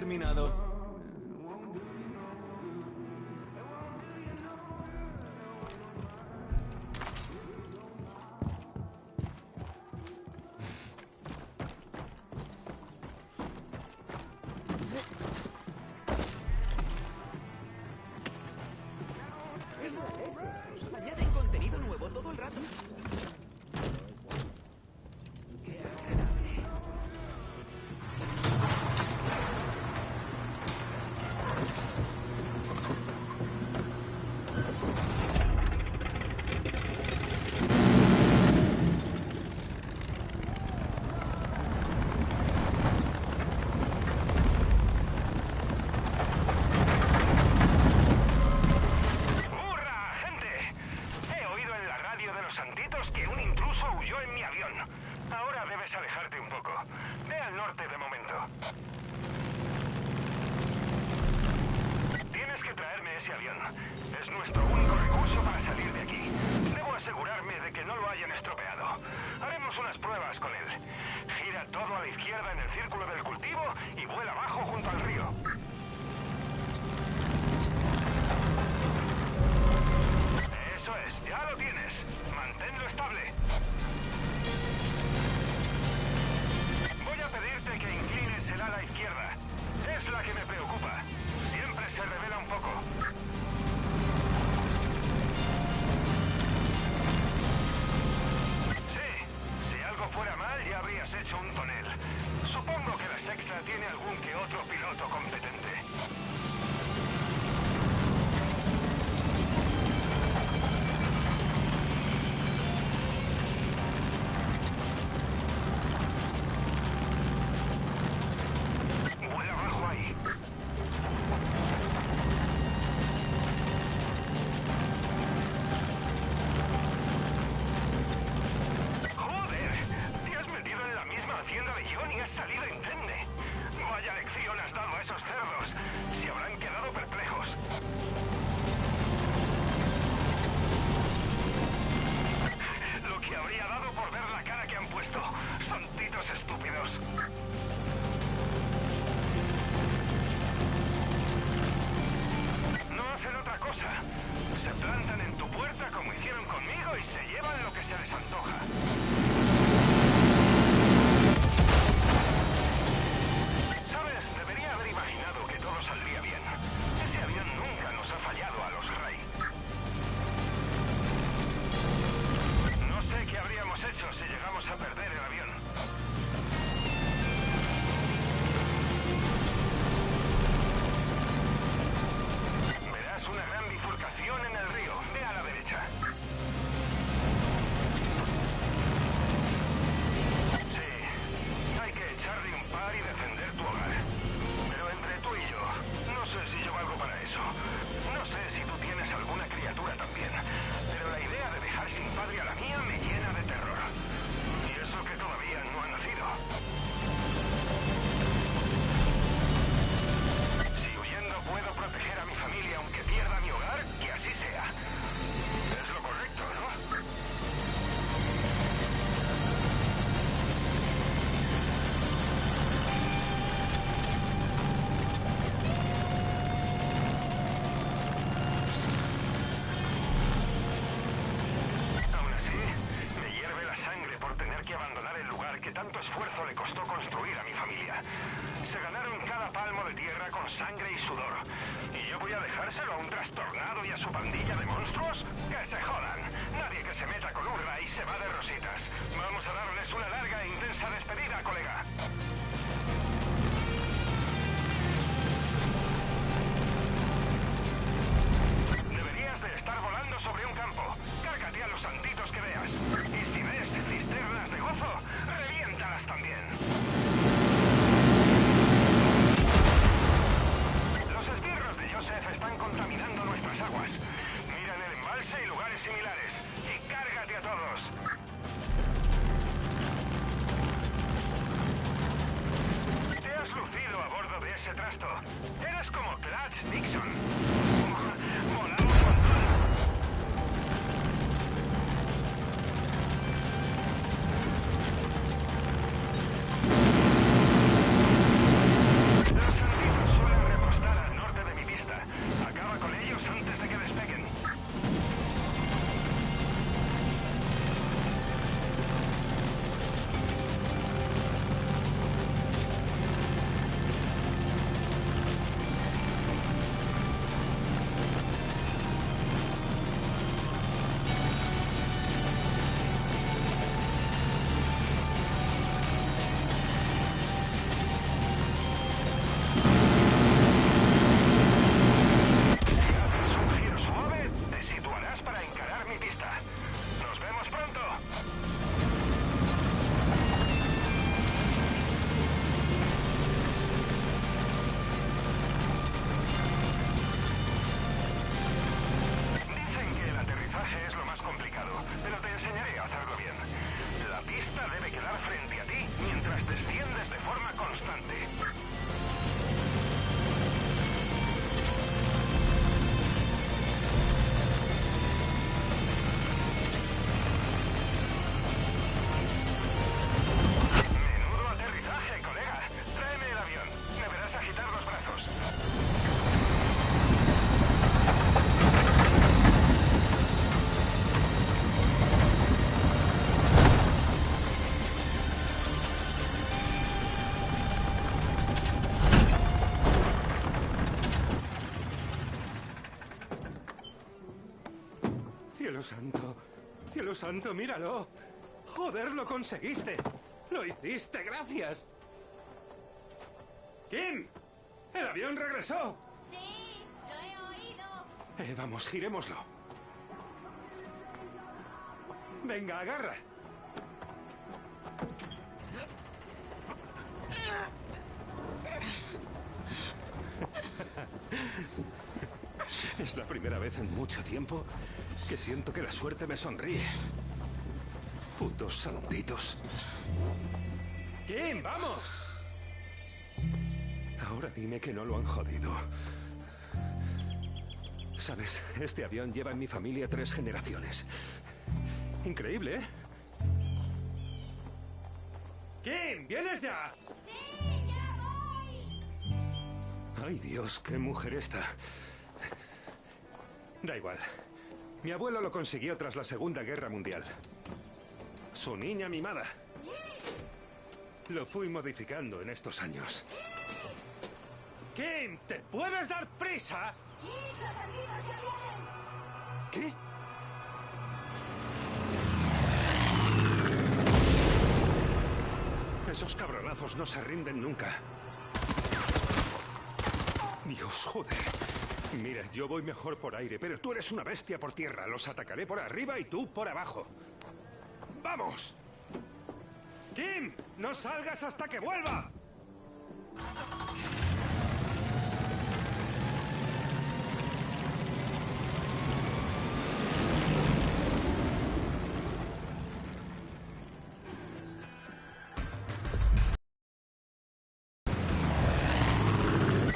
terminado. Añaden contenido nuevo todo el rato. Cielo santo. Cielo santo, míralo. Joder, lo conseguiste. Lo hiciste, gracias. ¡Kim! ¡El avión regresó! Sí, lo he oído. Vamos, girémoslo. Venga, agarra. Es la primera vez en mucho tiempo que siento que la suerte me sonríe. Putos santitos. ¡Kim, vamos! Ahora dime que no lo han jodido. Sabes, este avión lleva en mi familia 3 generaciones. Increíble, ¿eh? ¡Kim, vienes ya! Sí, ya voy. Ay, Dios, qué mujer esta. Da igual. Mi abuelo lo consiguió tras la Segunda Guerra Mundial. Su niña mimada. Lo fui modificando en estos años. Kim, ¿te puedes dar prisa? ¡Y los amigos ya vienen! ¿Qué? Esos cabronazos no se rinden nunca. Dios, joder. Mira, yo voy mejor por aire, pero tú eres una bestia por tierra. Los atacaré por arriba y tú por abajo. ¡Vamos! ¡Kim! ¡No salgas hasta que vuelva!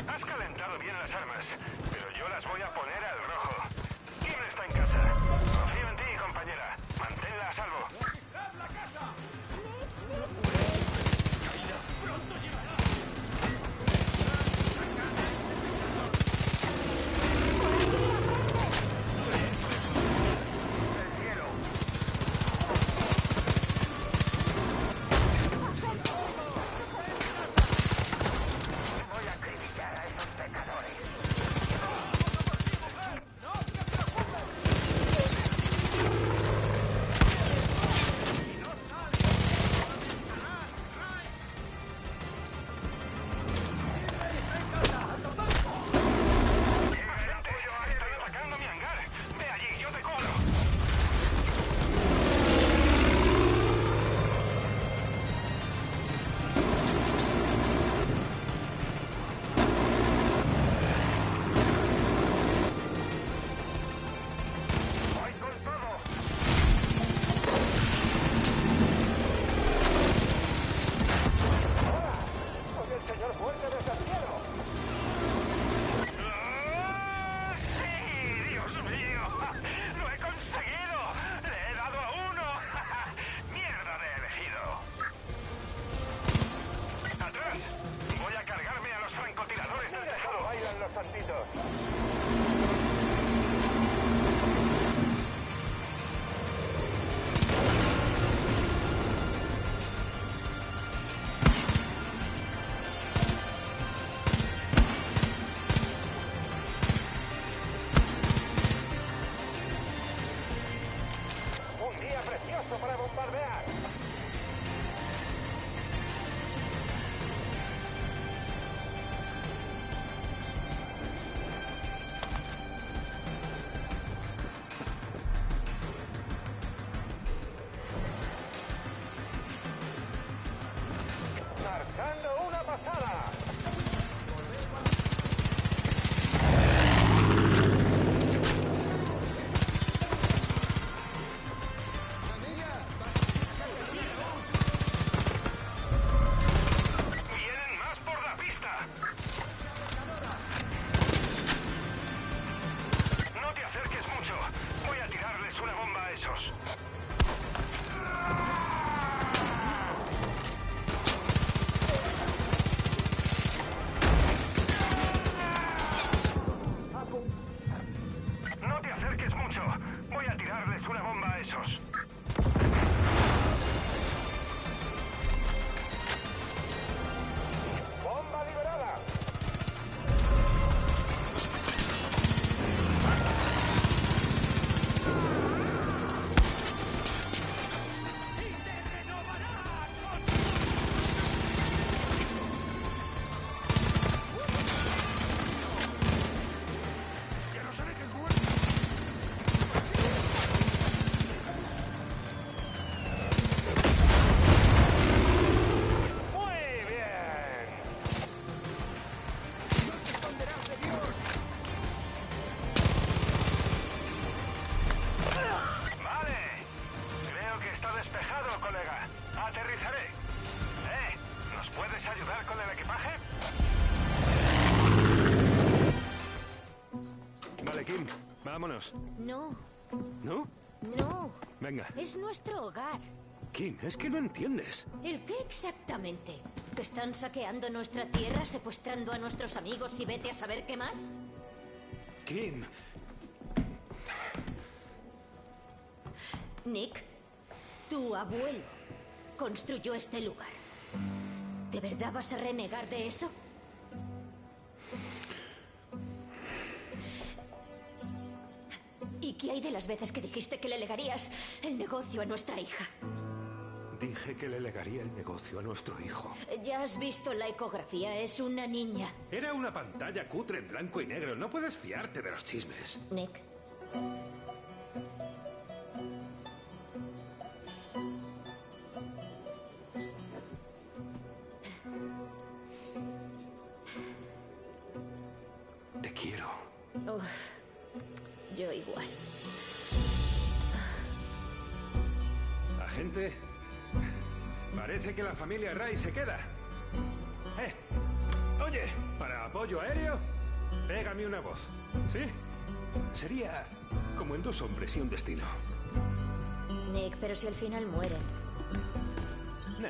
Has calentado bien las armas, pero yo las voy a poner al rojo. ¿Quién está en casa? Confío en ti, compañera. Manténla a salvo. ¡Registrad la casa! ¡Pronto llegará! Voy a acribillar a esos pecadores. ¡Gente! ¡Están atacando mi hangar! ¡Ve allí, yo te cubro! ¡Voy con todo! ¡Soy el señor fuerte desde el cielo! ¡Ah, sí! ¡Dios mío! ¡Lo he conseguido! ¡Le he dado a uno! ¡Mierda de elegido! ¡Atrás! Voy a cargarme a los francotiradores del tejado. ¡Bailan los santitos! ¡Un día precioso para bombardear! Vámonos. No, ¿No? no. Venga. Es nuestro hogar. Kim, es que no entiendes. ¿El qué exactamente? ¿Que están saqueando nuestra tierra, secuestrando a nuestros amigos y vete a saber qué más? Kim. Nick, tu abuelo construyó este lugar. ¿De verdad vas a renegar de eso? ¿Y qué hay de las veces que dijiste que le legarías el negocio a nuestra hija? Dije que le legaría el negocio a nuestro hijo. Ya has visto la ecografía, es una niña. Era una pantalla cutre en blanco y negro. No puedes fiarte de los chismes. Nick. Te quiero. Uf, yo igual. Agente, parece que la familia Ray se queda. Oye, para apoyo aéreo, pégame una voz. ¿Sí? Sería como en Dos hombres y un destino. Nick, pero si al final mueren. Nah.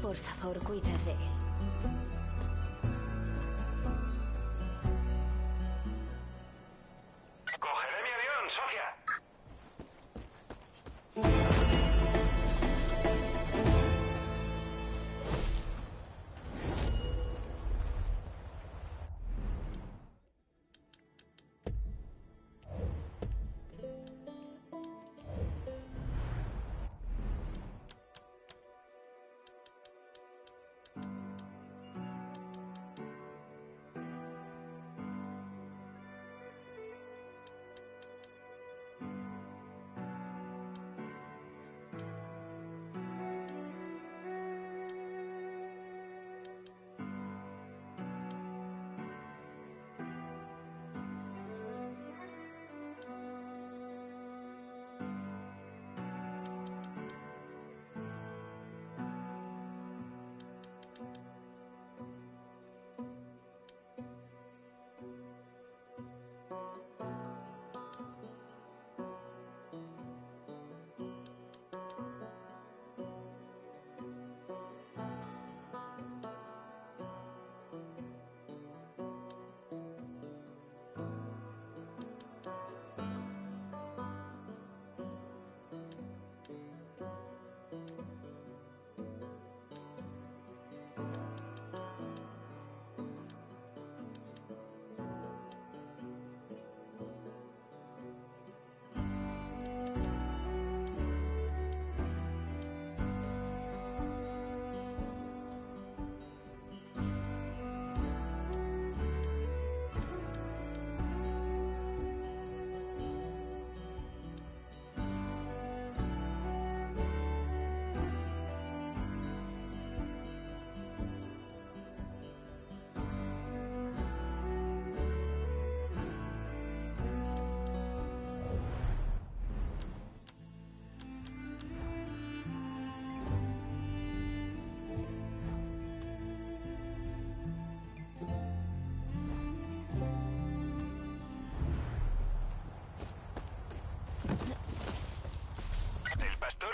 Por favor, cuida de él. Cogeré mi avión, Sofía.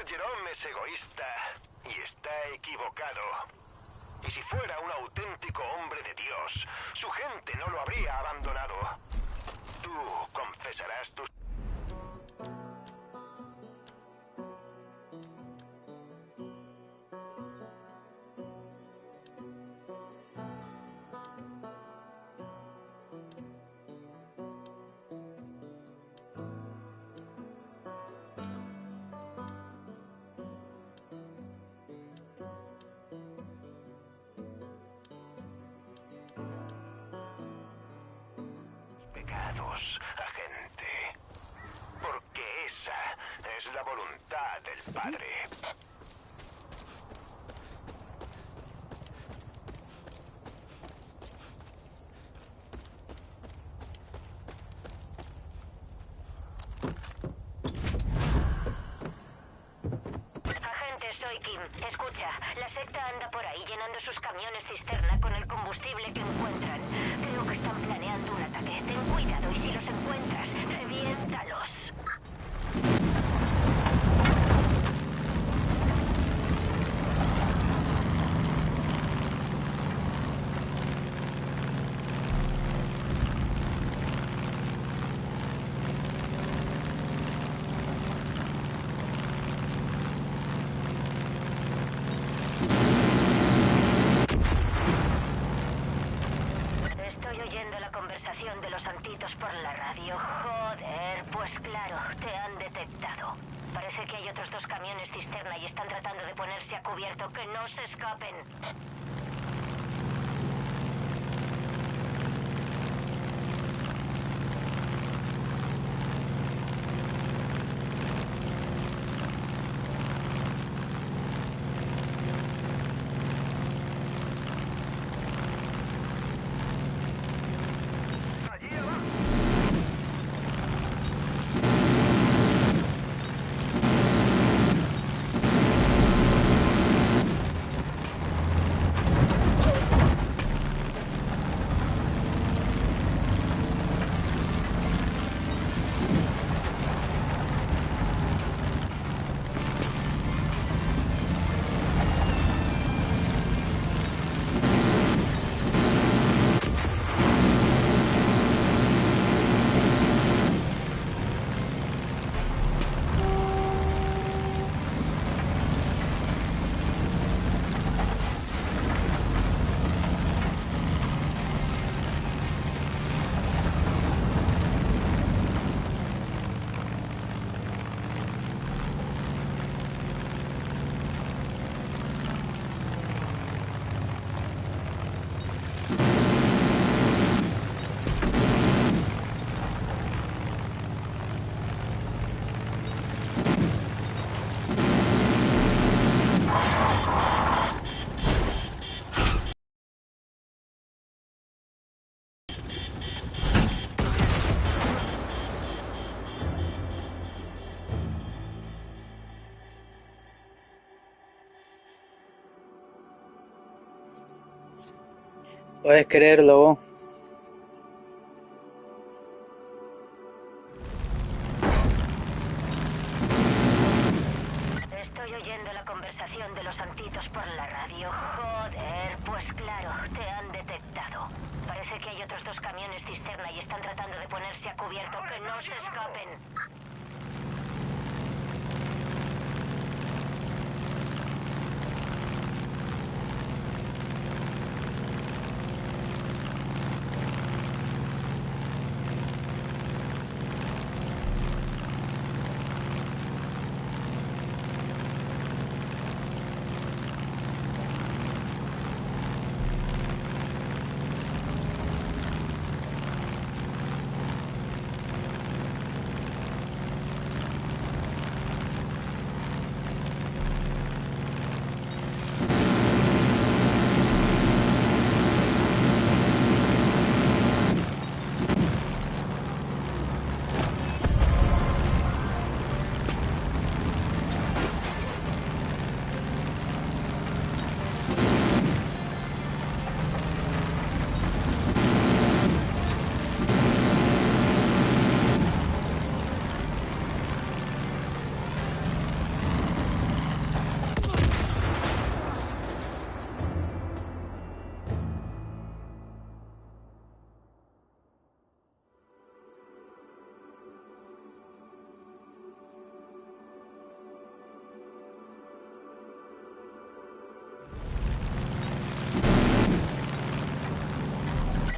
Jerome es egoísta y está equivocado. Y si fuera un auténtico hombre de Dios, su gente no lo habría abandonado. Tú confesarás tus... pecados, agente. Porque esa es la voluntad del Padre. Agente, soy Kim. Escucha, la secta anda por ahí llenando sus camiones cisterna con el combustible que encuentran. Creo que están planeando un ataque. Ten cuidado y si los encuentras, reviéntalos. Estoy oyendo la conversación de los santitos por la radio. Joder, pues claro, te han detectado. Parece que hay otros 2 camiones cisterna y están tratando de ponerse a cubierto. ¡Que no se escapen! Puedes creerlo vos. Estoy oyendo la conversación de los santitos por la radio. Joder, pues claro, te han detectado. Parece que hay otros 2 camiones cisterna y están tratando de ponerse a cubierto. ¡Que no se escapen!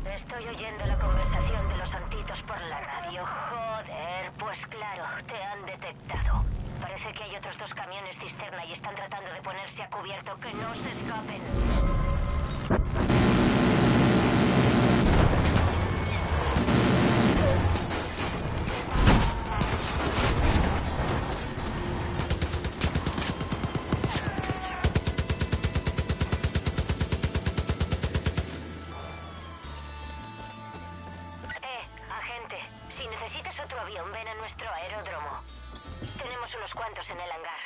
Estoy oyendo la conversación de los santitos por la radio. Joder, pues claro, te han detectado. Parece que hay otros 2 camiones cisterna y están tratando de ponerse a cubierto. ¡Que no se escapen! Agente, si necesitas otro avión, ven a nuestro aeródromo. Tenemos unos cuantos en el hangar.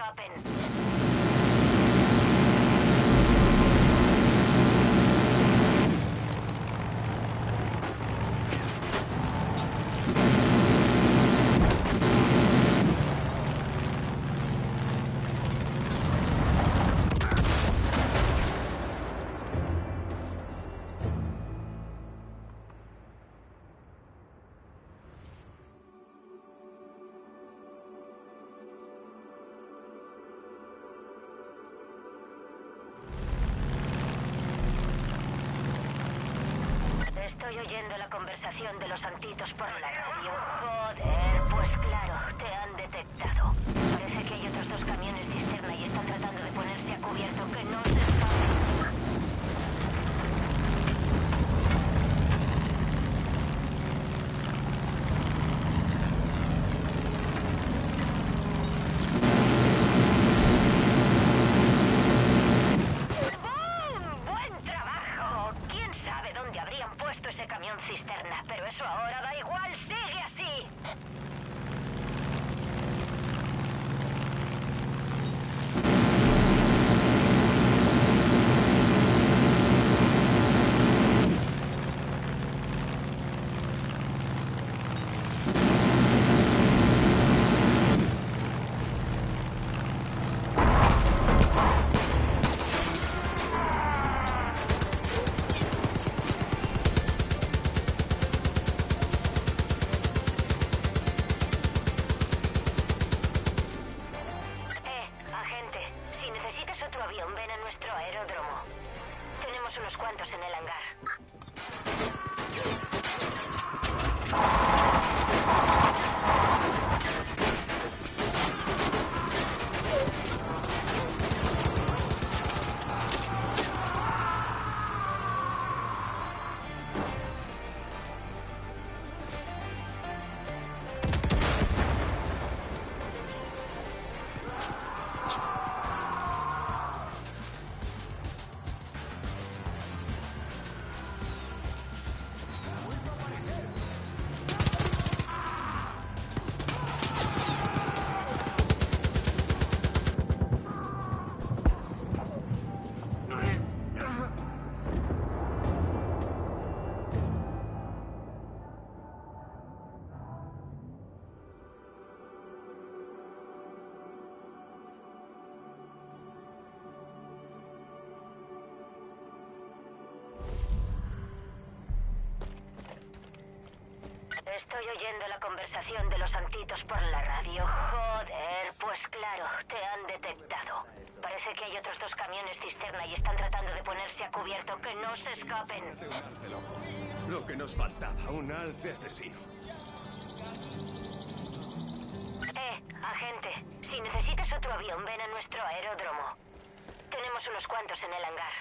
escapen. Estoy oyendo la conversación de los santitos por la radio. Joder, pues claro, te han detectado. Parece que hay otros dos camiones cisterna y están tratando de ponerse a cubierto. Que no se escapen. ¡Bum! ¡Buen trabajo! ¿Quién sabe dónde habrían puesto ese camión cisterna? Pero eso ahora da igual, sigue así. Agente, si necesitas otro avión, ven a nuestro aeródromo. Tenemos unos cuantos en el hangar. Estoy oyendo la conversación de los santitos por la radio. Joder, pues claro, te han detectado. Parece que hay otros dos camiones cisterna y están tratando de ponerse a cubierto. Que no se escapen. Un alce loco. Lo que nos faltaba, un alce asesino. Agente, si necesitas otro avión, ven a nuestro aeródromo. Tenemos unos cuantos en el hangar.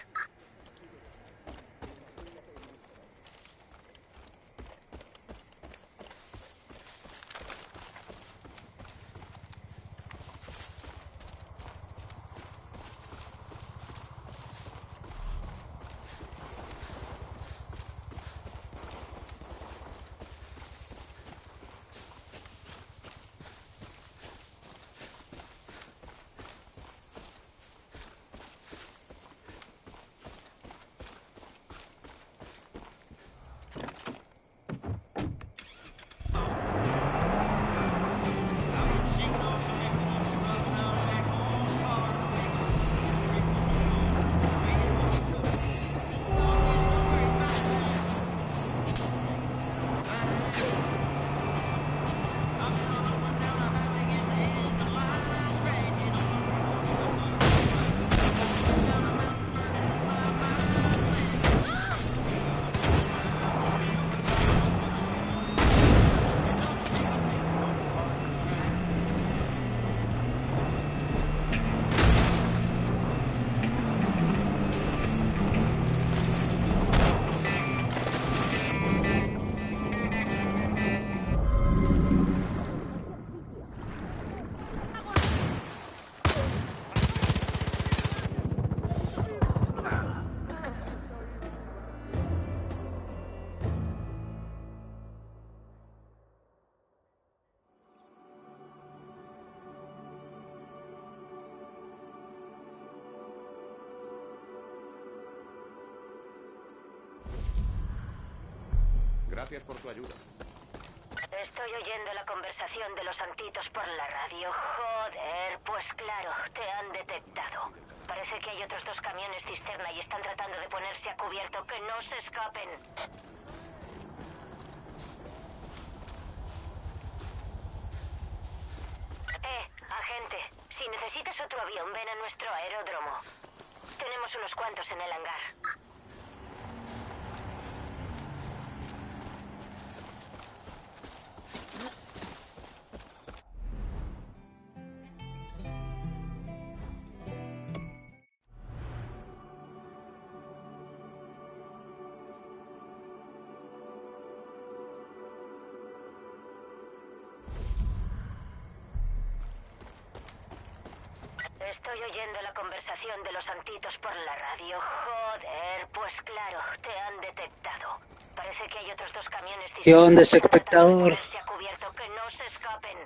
Gracias por tu ayuda. Estoy oyendo la conversación de los santitos por la radio. Joder, pues claro, te han detectado. Parece que hay otros 2 camiones cisterna y están tratando de ponerse a cubierto. ¡Que no se escapen! Agente, si necesitas otro avión, ven a nuestro aeródromo. Tenemos unos cuantos en el hangar. Estoy oyendo la conversación de los santitos por la radio. Joder, pues claro, te han detectado. Parece que hay otros 2 camiones ¿Qué onda, ese tratando de espectador? ponerse a cubierto. ¡Que no se escapen!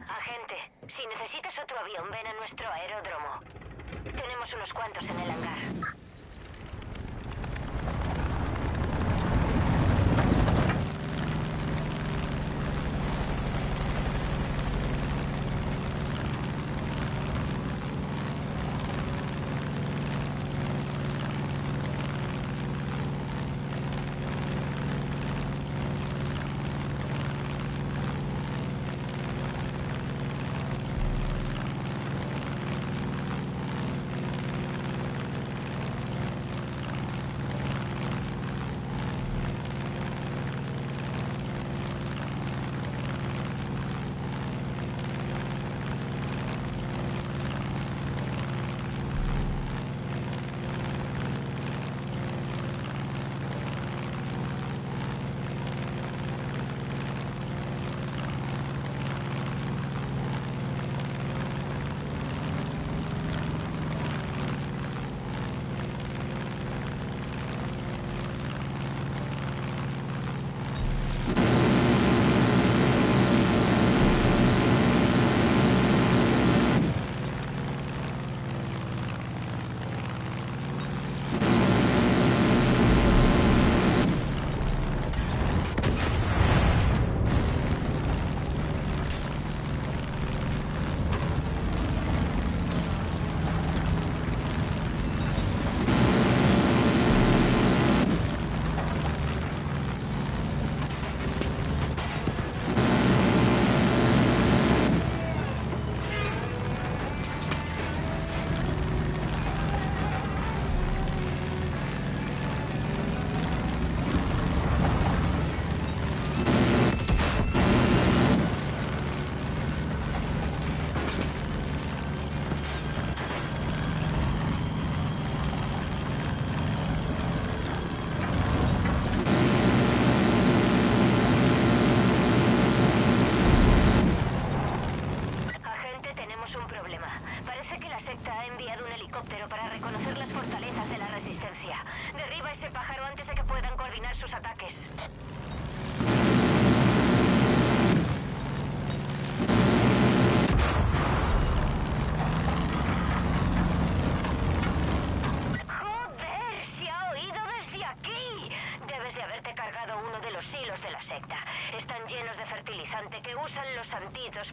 Agente, si necesitas otro avión, ven a nuestro aeródromo. Tenemos unos cuantos en el hangar.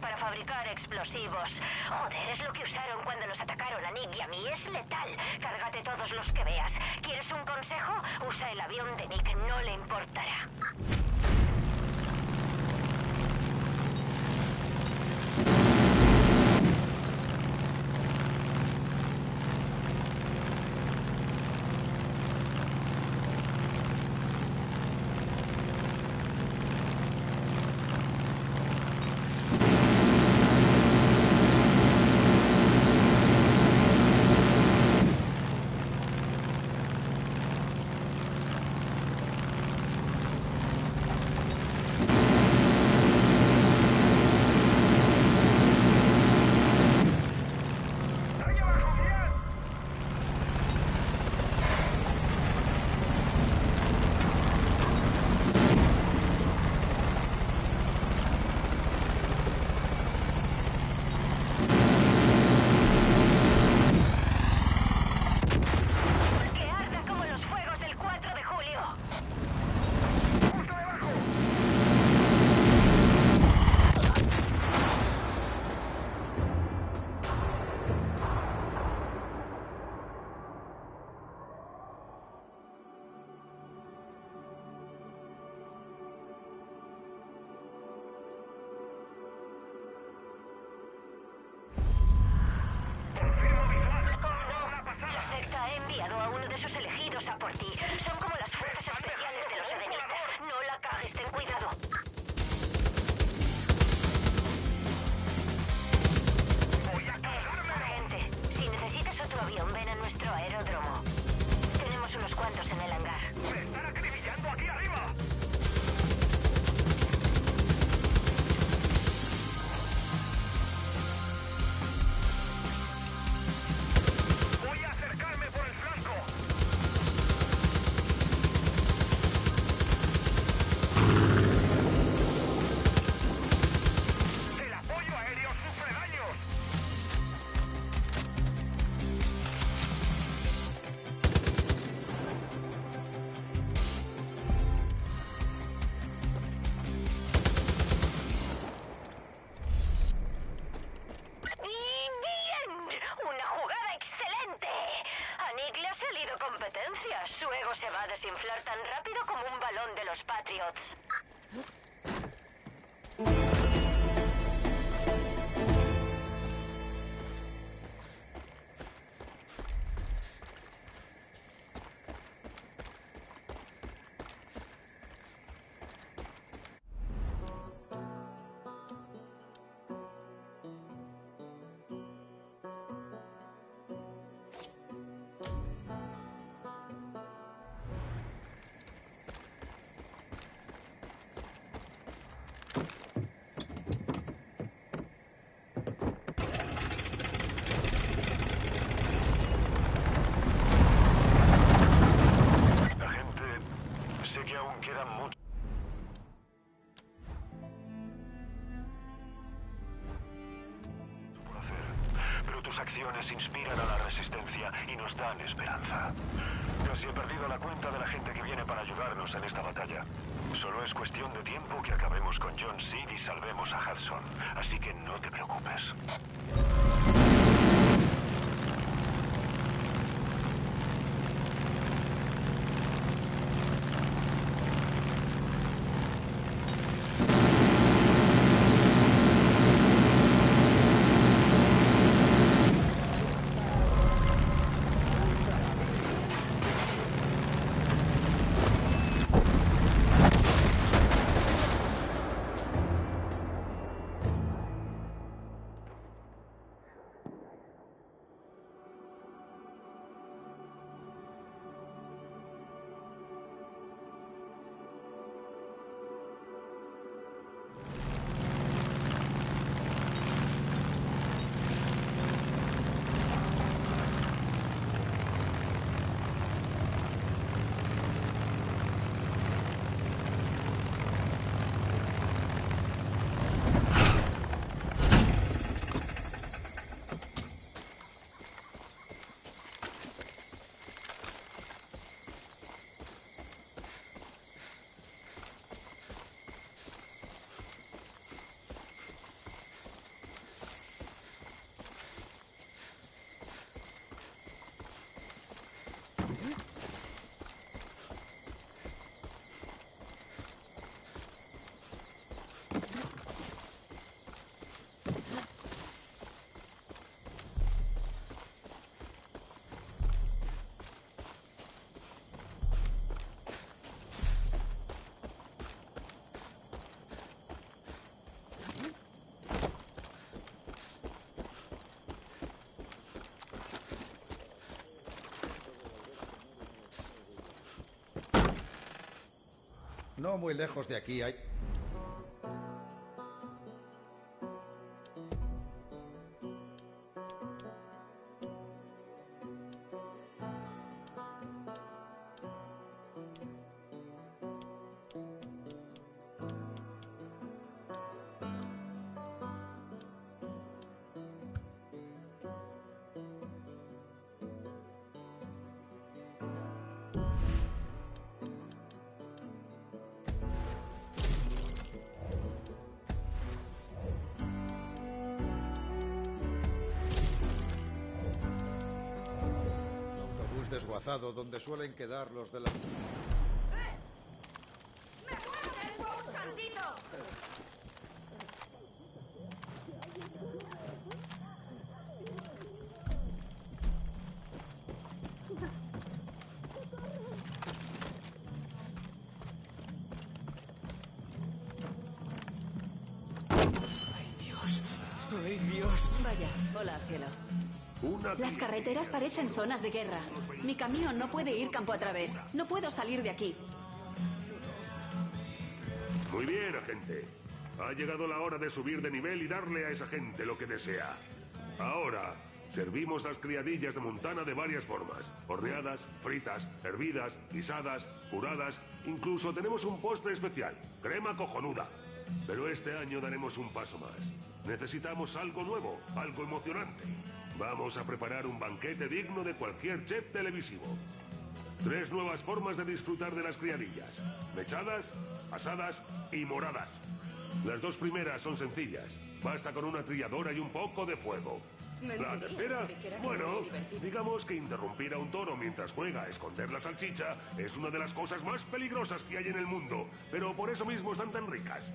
Para fabricar explosivos. Joder, es lo que usaron cuando nos atacaron a Nick y a mí. Es letal. Cárgate todos los que veas. ¿Quieres un consejo? Usa el avión de Nick. No le importará. desinflar tan rápido como un balón de los Patriots. Inspiran a la resistencia y nos dan esperanza. Casi he perdido la cuenta de la gente que viene para ayudarnos en esta batalla. Solo es cuestión de tiempo que acabemos con John Seed y salvemos a Hudson. Así que no te preocupes. No muy lejos de aquí hay... desguazado donde suelen quedar los de la... ¡Me muerdes por un santito! ¡Ay, Dios! ¡Ay, Dios! Vaya, hola, cielo. Las carreteras parecen zonas de guerra. Mi camión no puede ir campo a través. No puedo salir de aquí. Muy bien, agente. Ha llegado la hora de subir de nivel y darle a esa gente lo que desea. Ahora, servimos las criadillas de Montana de varias formas. Horneadas, fritas, hervidas, guisadas, curadas. Incluso tenemos un postre especial, crema cojonuda. Pero este año daremos un paso más. Necesitamos algo nuevo, algo emocionante. Vamos a preparar un banquete digno de cualquier chef televisivo. 3 nuevas formas de disfrutar de las criadillas: mechadas, asadas y moradas. Las 2 primeras son sencillas. Basta con una trilladora y un poco de fuego. La tercera, bueno, digamos que interrumpir a un toro mientras juega a esconder la salchicha es una de las cosas más peligrosas que hay en el mundo, pero por eso mismo están tan ricas.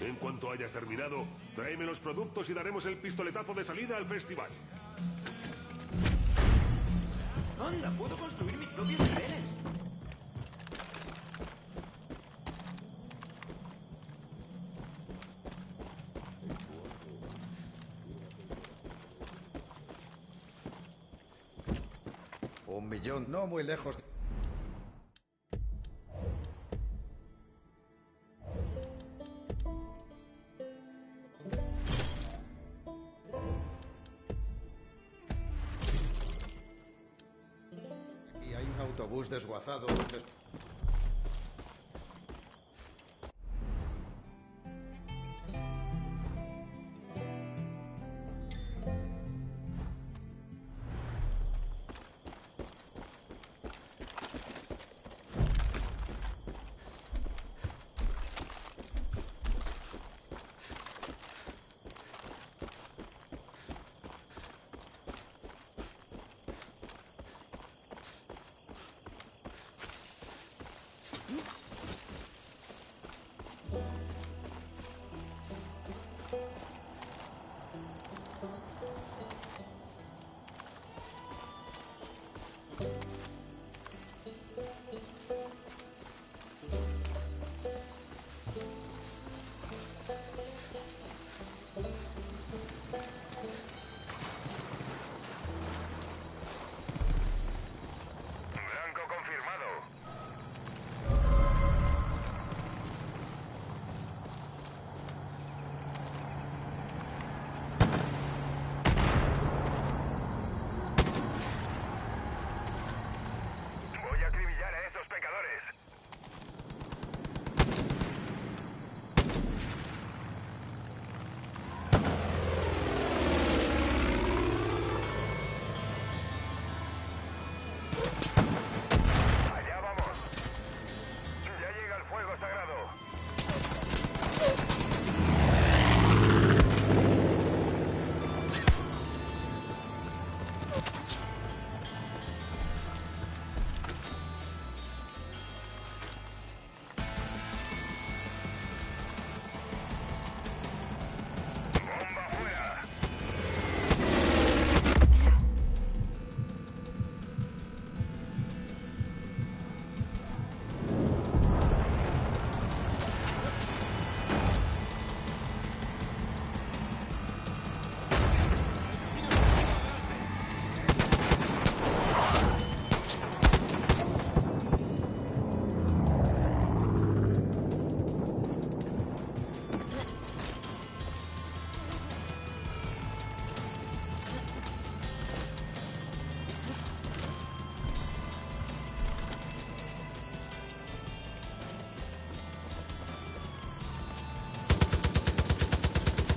En cuanto hayas terminado, tráeme los productos y daremos el pistoletazo de salida al festival. ¡Anda! ¡Puedo construir mis propios niveles! Un millón, no muy lejos. Y hay un autobús desguazado donde... Blanco confirmado. Voy a acribillar a esos pecadores. Allá vamos. Ya llega el fuego sagrado. Bomba fuera.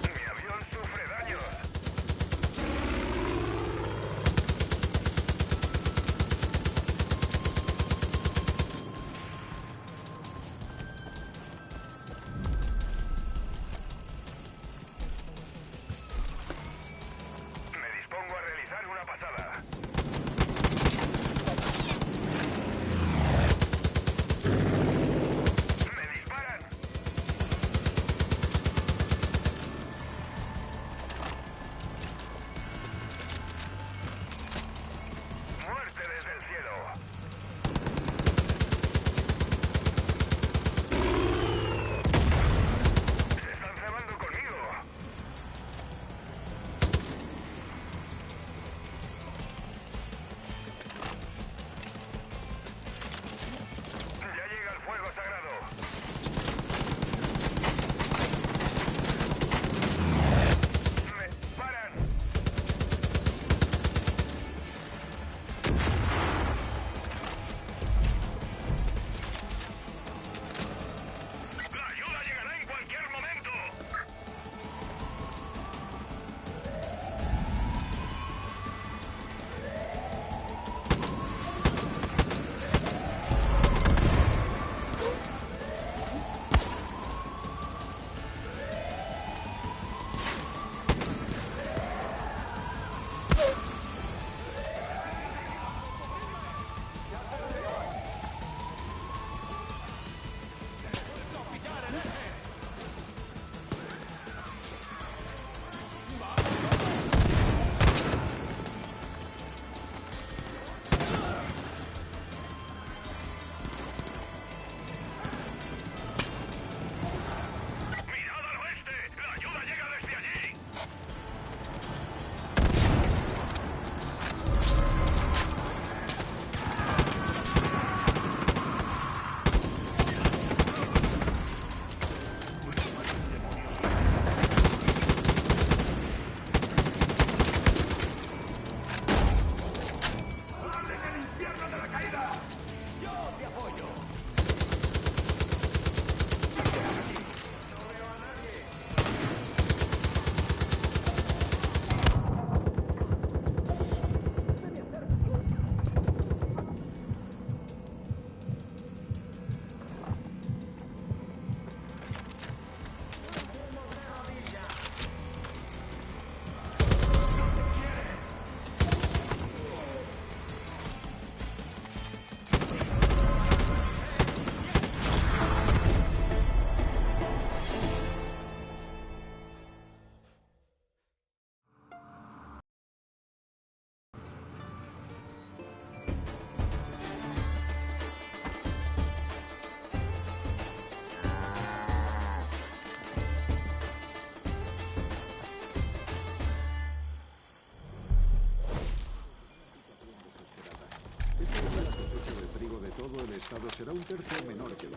Mi avión sufre daños. Me dispongo a realizar una pasada. ¡Me disparan! ¡Muerte desde el cielo! ¡Se están cebando conmigo! Ya llega el fuego sagrado. ¡Me paran! ¡La ayuda llegará en cualquier momento!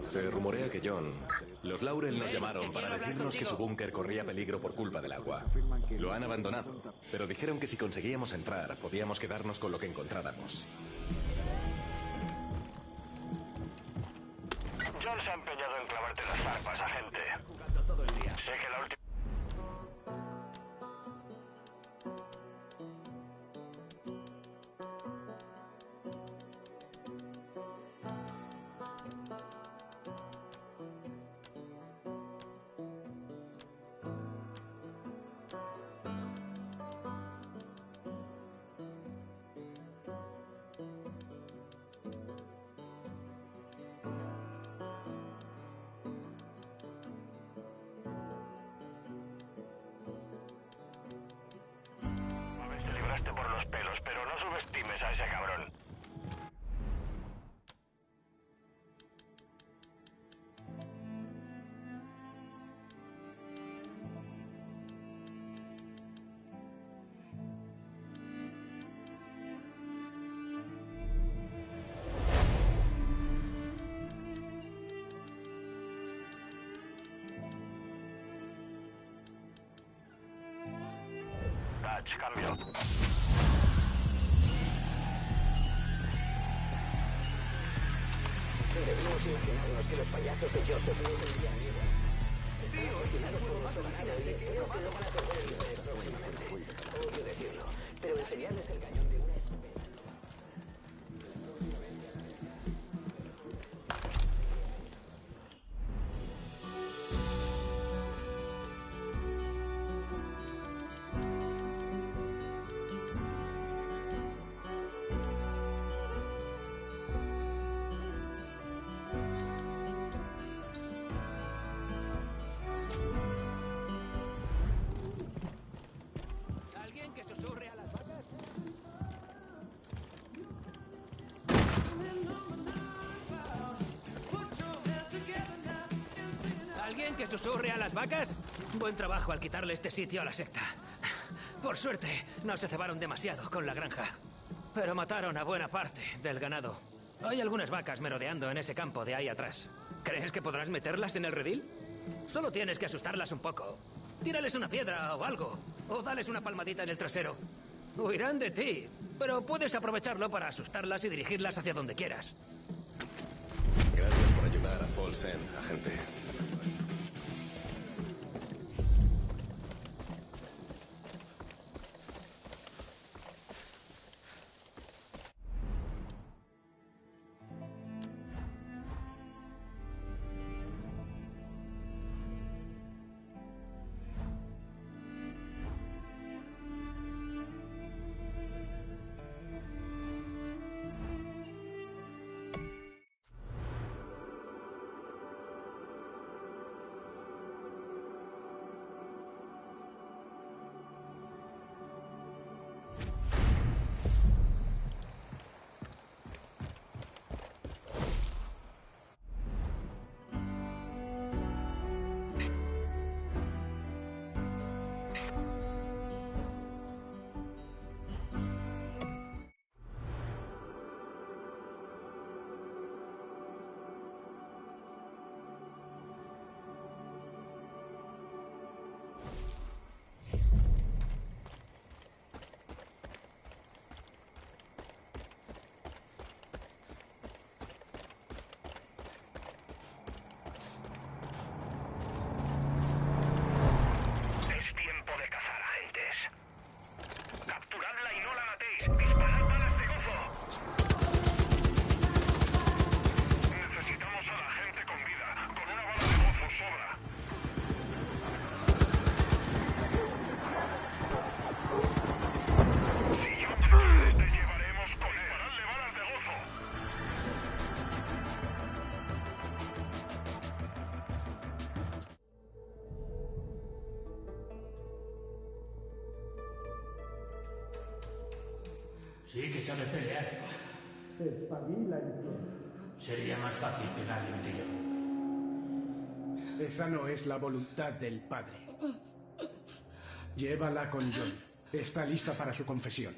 Se rumorea que John... Los Laurel nos llamaron para decirnos que su búnker corría peligro por culpa del agua. Lo han abandonado, pero dijeron que si conseguíamos entrar, podíamos quedarnos con lo que encontráramos. John se ha empeñado en clavarte las zarpas, agente. Sé que la última... Te libraste por los pelos, pero no subestimes a ese cabrón. Touch, cambio. Debíamos imaginarnos que los payasos de Joseph no tendrían miedo. Estamos fascinados por nuestro ganado y creo que lo van a perder el interés próximamente. Odio decirlo, pero enseñarles el cañón de una escopeta... ¿Alguien que susurre a las vacas? ¿Alguien que susurre a las vacas? Buen trabajo al quitarle este sitio a la secta. Por suerte, no se cebaron demasiado con la granja. Pero mataron a buena parte del ganado. Hay algunas vacas merodeando en ese campo de ahí atrás. ¿Crees que podrás meterlas en el redil? Solo tienes que asustarlas un poco. Tírales una piedra o algo. O dales una palmadita en el trasero. Huirán de ti, pero puedes aprovecharlo para asustarlas y dirigirlas hacia donde quieras. Gracias por ayudar a Paulsen, agente. Sí que sabe pelear. Espabila, John. Sería más fácil pegarle un tiro. Esa no es la voluntad del padre. Llévala con John. Está lista para su confesión.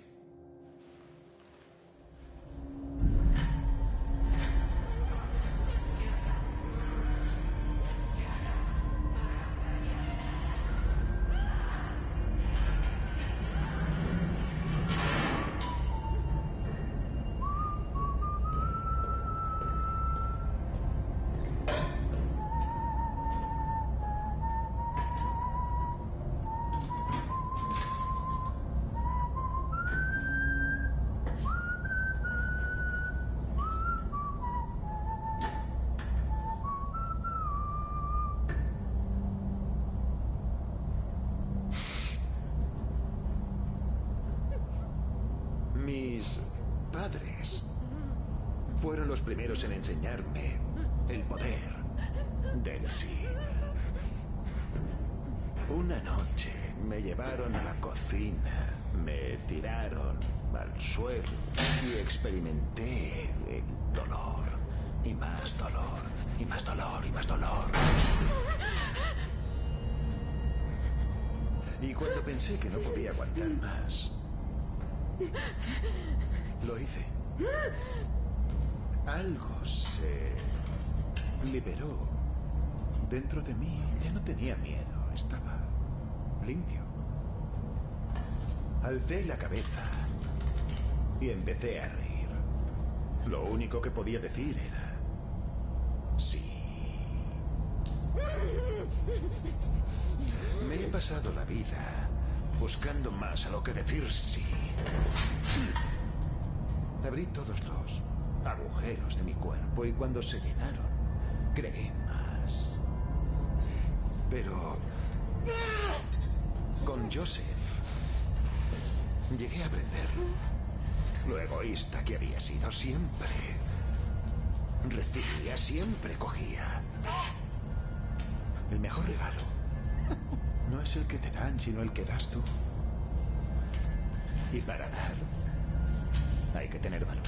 Mis padres fueron los primeros en enseñarme el poder del sí. Una noche me llevaron a la cocina, me tiraron al suelo y experimenté el dolor. Y más dolor, y más dolor, y más dolor. Y cuando pensé que no podía aguantar más, lo hice. Algo se liberó dentro de mí. Ya no tenía miedo, estaba limpio. Alcé la cabeza y empecé a reír. Lo único que podía decir era sí. Me he pasado la vida buscando más a lo que decir sí. Abrí todos los agujeros de mi cuerpo y cuando se llenaron, creé más. Pero con Joseph llegué a aprender lo egoísta que había sido. Siempre recibía, siempre cogía. El mejor regalo no es el que te dan, sino el que das tú. Y para dar hay que tener valor.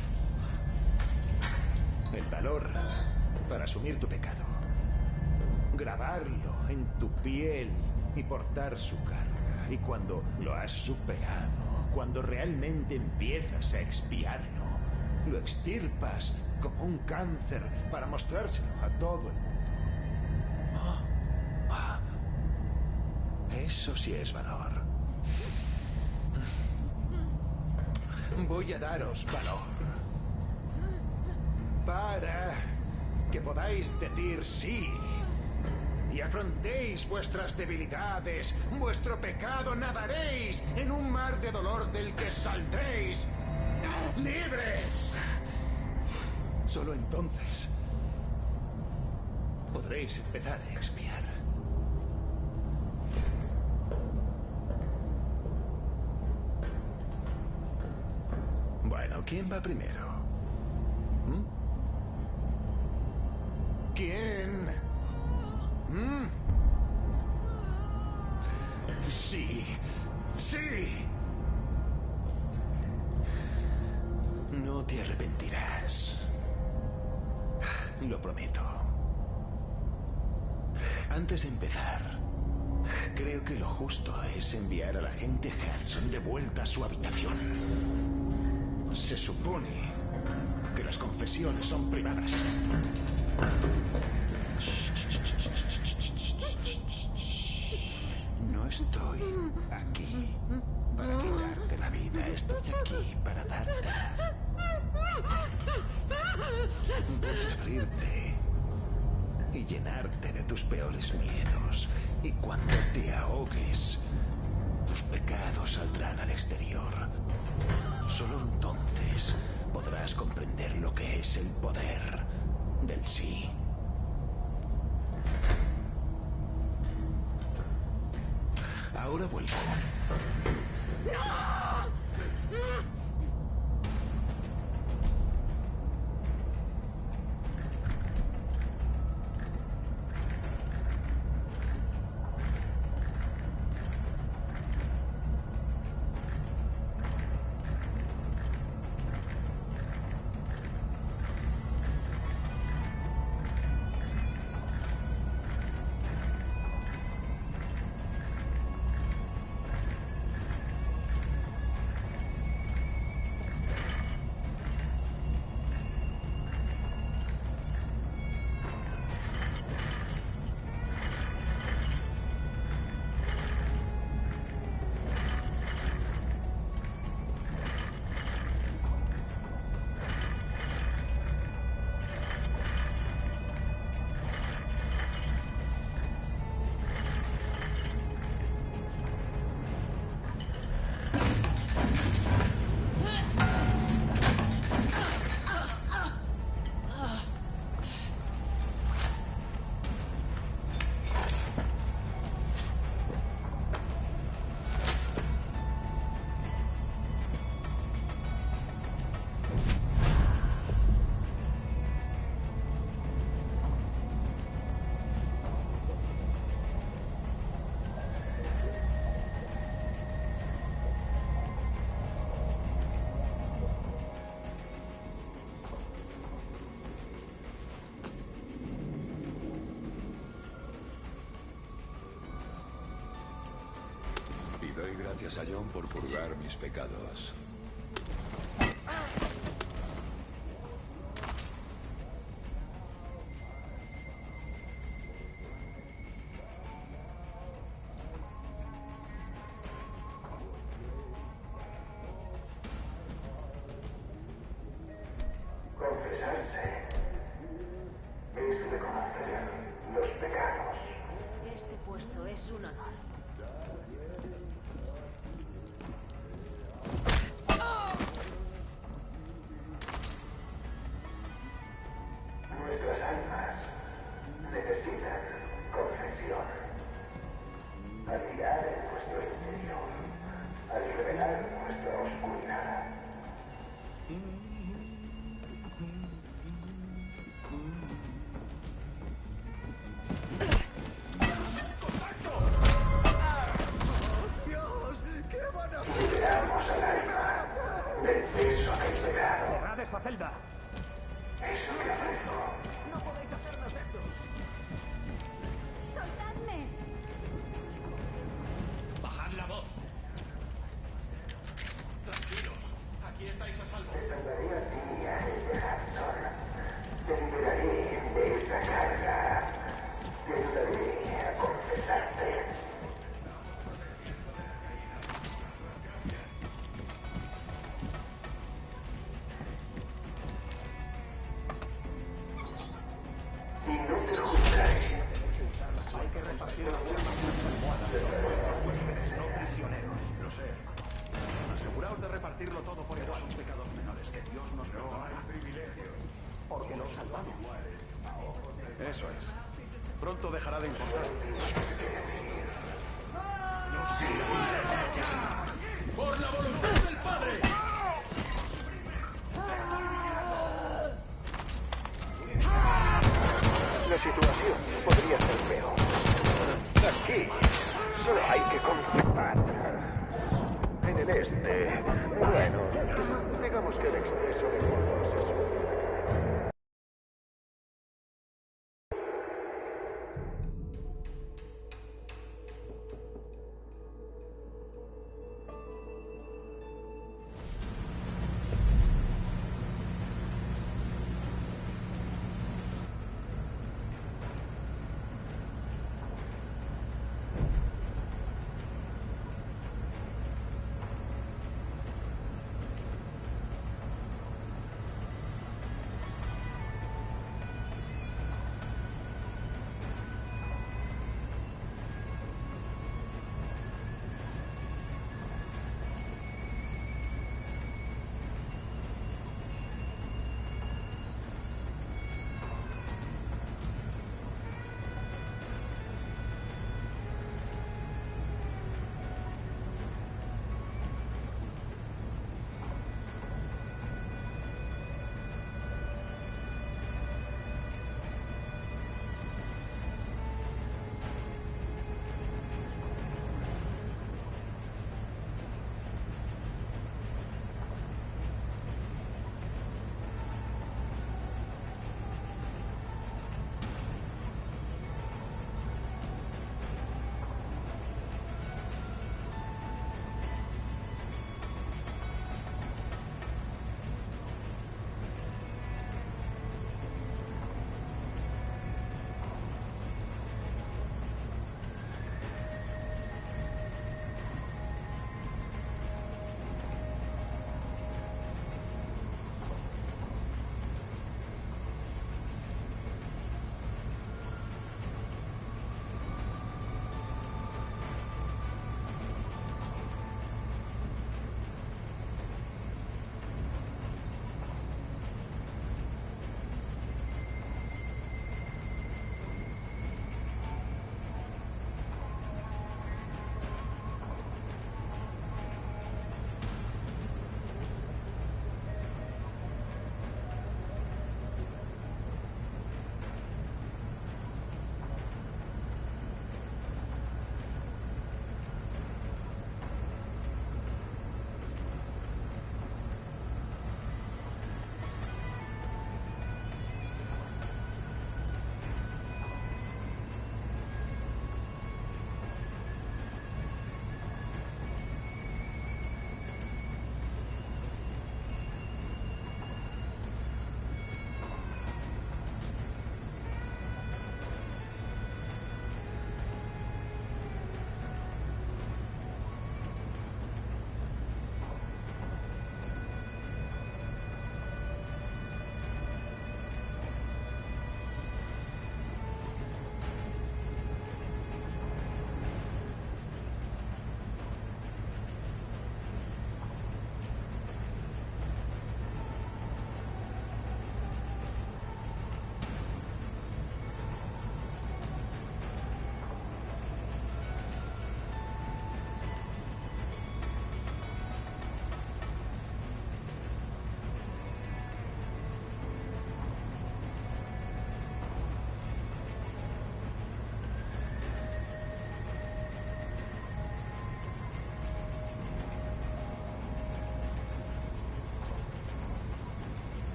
El valor para asumir tu pecado, grabarlo en tu piel y portar su carga. Y cuando lo has superado, cuando realmente empiezas a expiarlo, lo extirpas como un cáncer para mostrárselo a todo el mundo. Eso sí es valor. Voy a daros valor para que podáis decir sí y afrontéis vuestras debilidades, vuestro pecado, nadaréis en un mar de dolor del que saldréis libres. Solo entonces podréis empezar a expiar. Bueno, ¿quién va primero? ¿Quién? Sí, sí. No te arrepentirás. Lo prometo. Antes de empezar, creo que lo justo es enviar a la agente Hudson de vuelta a su habitación. Se supone que las confesiones son privadas. No estoy aquí para quitarte la vida, estoy aquí para dártela. Voy a abrirte y llenarte de tus peores miedos. Y cuando te ahogues, tus pecados saldrán al exterior. Solo entonces podrás comprender lo que es el poder del sí. Ahora vuelvo. ¡No! Doy gracias a John por purgar mis pecados. Confesarse es reconocer los pecados. Este puesto es un honor. Nuestras almas necesitan confesión. Al mirar en nuestro interior, al revelar nuestra oscuridad. Liberamos al alma del peso del pecado. ¡Cerrad esa celda! Es lo que ofrezco. ¡No podéis hacernos esto! ¡Soltadme! ¡Bajad la voz! Tranquilos, aquí estáis a salvo. Te salvaré a ti, agente Hudson. Te liberaré de esa carga. Te ayudaré a confesarte. Y no te juzgaré. Hay que repartir las armas en las almohadas de los huéspedes, no prisioneros. Lo sé. Aseguraos de repartirlo todo por igual. Son pecados menores que Dios nos perdonará. Porque los salvamos. Eso es. Pronto dejará de importar. ¡Por la voluntad del Padre! La situación podría ser peor. Aquí solo hay que confesar. En el este, bueno, digamos que el exceso de gozos es un...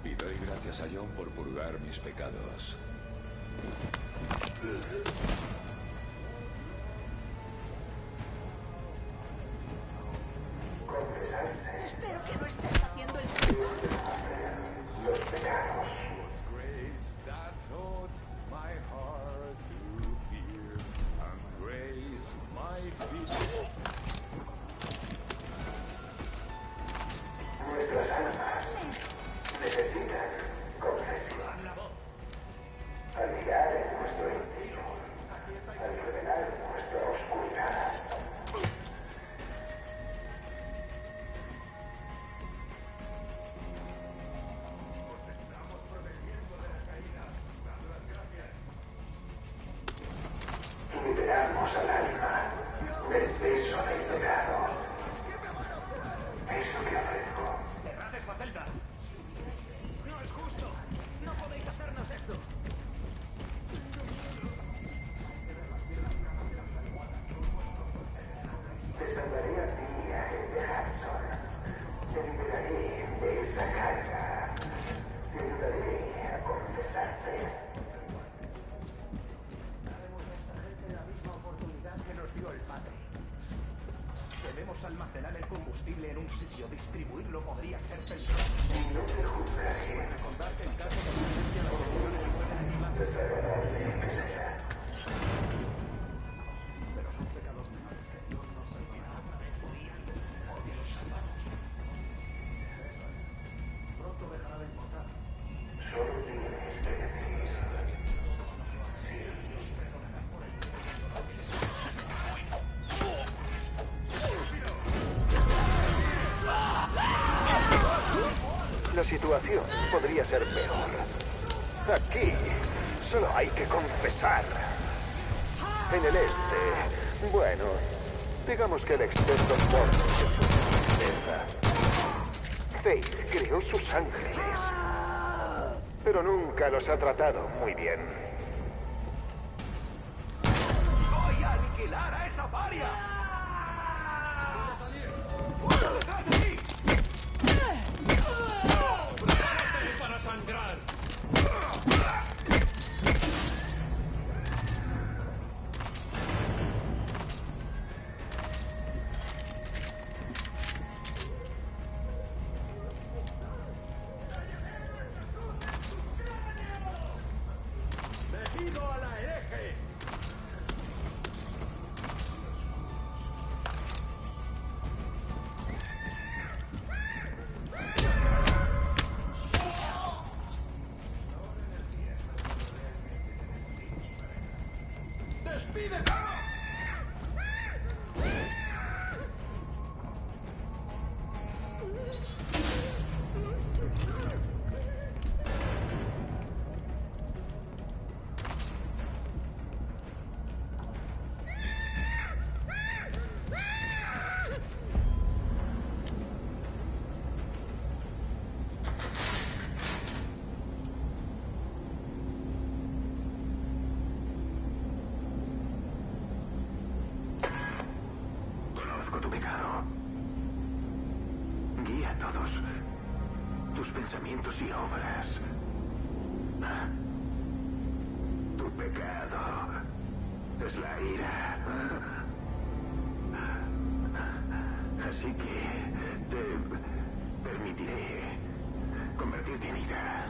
Y doy gracias a John por purgar mis pecados. Espero que no estés haciendo el ridículo. Los pecados. Nuestras almas necesitan confesión. Al mirar en nuestro interior, al revelar nuestra oscuridad, liberamos al alma del peso del pecado. Es lo que ofrezco. ¡Cerrad esa celda! ¡No es justo! ¡No podéis hacernos esto! Te salvaré a ti, agente Hudson. Te liberaré de esa carga. Te ayudaré a confesarte. Debemos almacenar el combustible en un sitio. Distribuirlo podría ser peligroso. No te juzgaré. Recordad que en caso de emergencia las opciones pueden ayudar. Desagradable que sea. Pero son pecados menores que Dios nos permitirá. ¡Oh, Dios, salvamos! Pronto dejará de importar. Solo tienes que decir. Sí. Dios perdonará por el La situación podría ser peor. Aquí solo hay que confesar. En el este, bueno, digamos que el experto Mormon es su naturaleza. Faith creó sus ángeles, pero nunca los ha tratado muy bien. ¡Voy a aniquilar a esa paria! ¡Fuera detrás de mí! ¡Prepárate para sangrar! ¡Debido a la hereje! ¡Despídete! Conozco tu pecado. Guía todos tus pensamientos y obras. Tu pecado es la ira. Así que te permitiré convertirte en ira,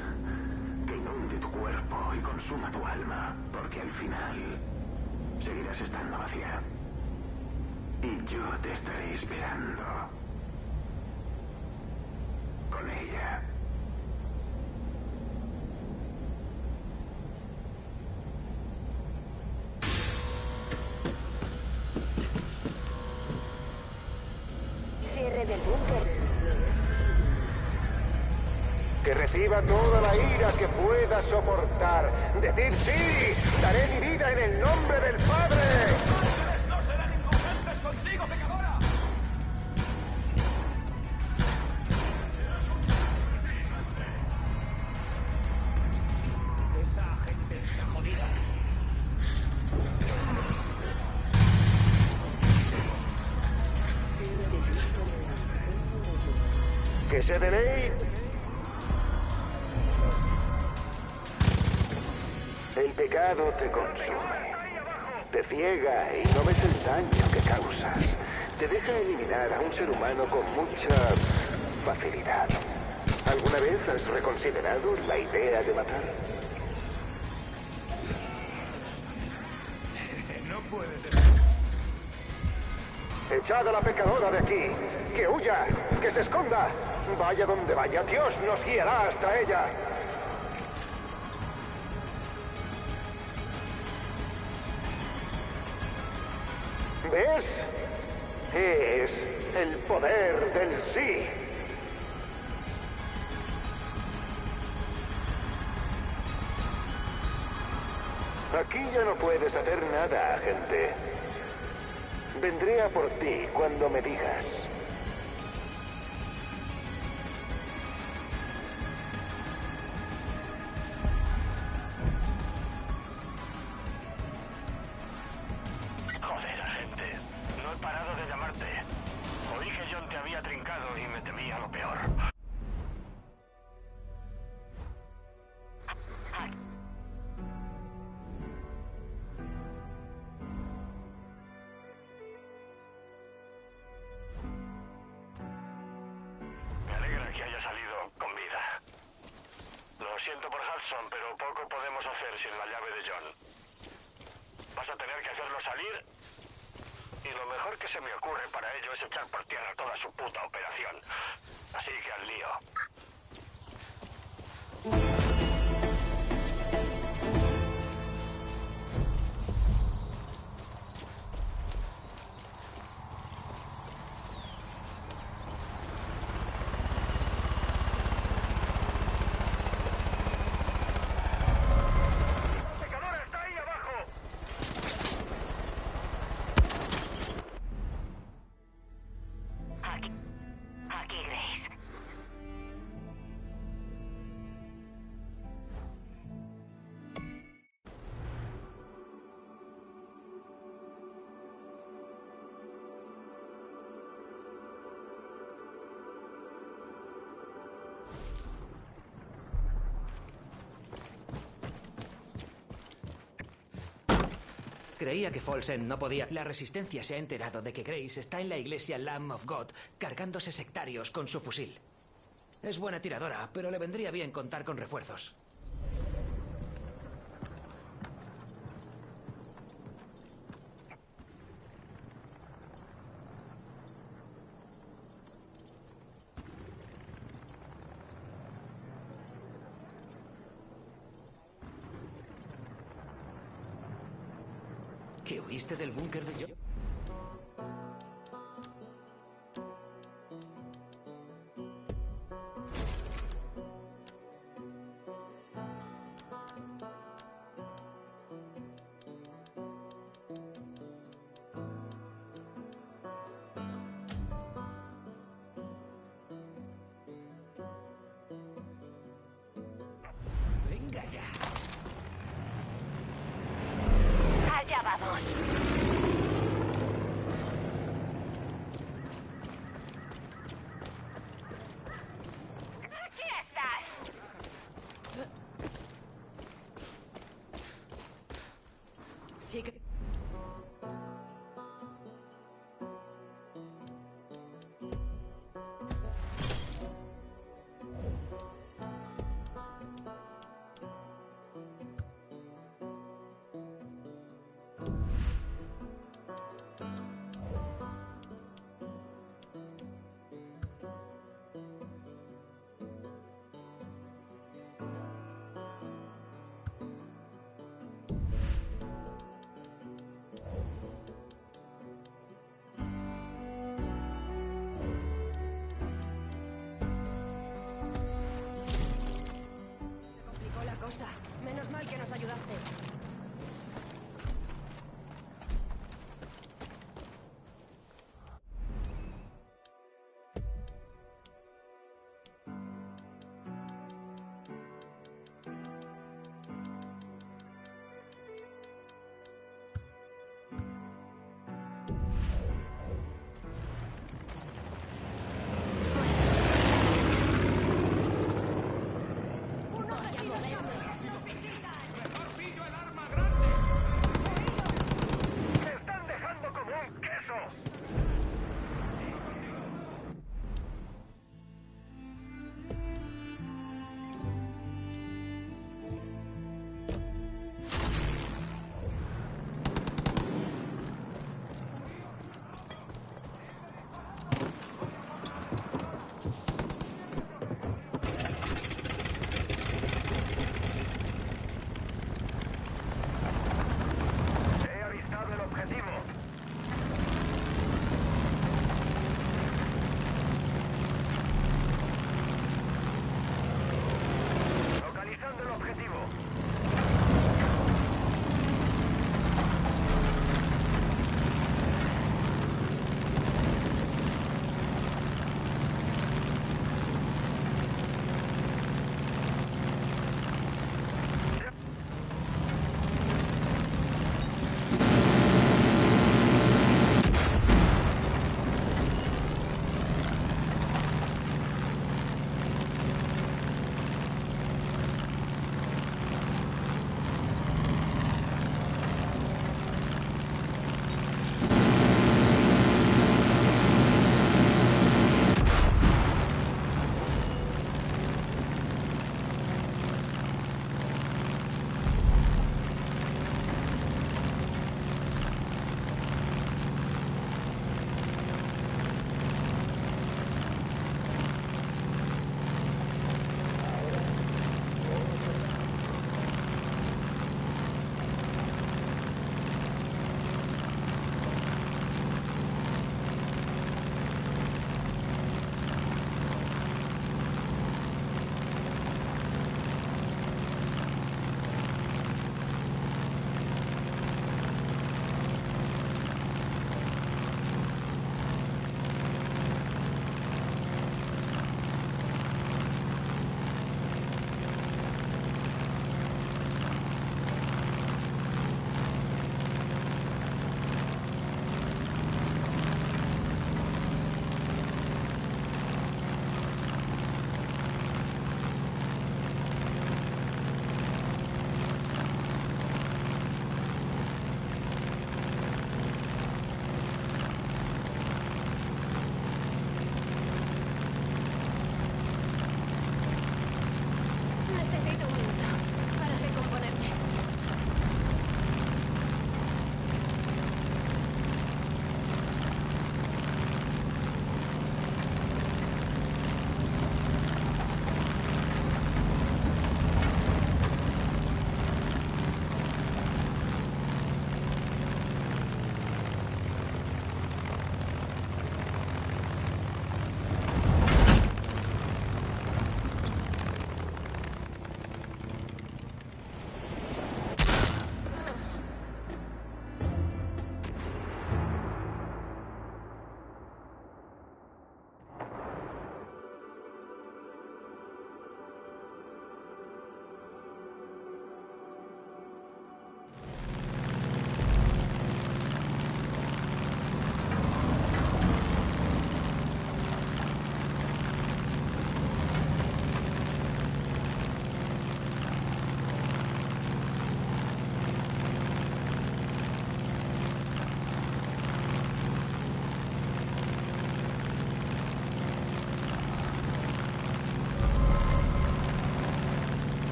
que inunde tu cuerpo y consuma tu alma, porque al final seguirás estando vacía. Y yo te estaré esperando. Con ella. Cierre del búnker. Que reciba toda la ira que pueda soportar. Decir sí, daré mi vida en el nombre del Padre. ¡No serán indulgentes contigo, pecadora! Esa gente está jodida. Que se deleite. El pecado te consume, te ciega y no ves el daño que causas. Te deja eliminar a un ser humano con mucha facilidad. ¿Alguna vez has reconsiderado la idea de matar? No puede ser. Echad a la pecadora de aquí. Que huya, que se esconda. Vaya donde vaya, Dios nos guiará hasta ella. ¿Ves? Es el poder del sí. Aquí ya no puedes hacer nada, agente. Vendré a por ti cuando me digas. Joder, agente. No he parado de llamarte. Oí que John te había trincado y me temía lo peor. Me alegra que haya salido con vida. Lo siento por Hudson, pero poco podemos hacer sin la llave de John. Vas a tener que hacerlo salir y lo mejor que se me ocurre para ello es echar por tierra toda su puta operación. Así que al lío. Aquí, Grace. Creía que Folsen no podía. La Resistencia se ha enterado de que Grace está en la iglesia Lamb of God cargándose sectarios con su fusil. Es buena tiradora, pero le vendría bien contar con refuerzos. ¿Qué oíste del búnker de John? Venga ya. Allá vamos. Aquí estás. Sí que... complicó la cosa. Menos mal que nos ayudaste.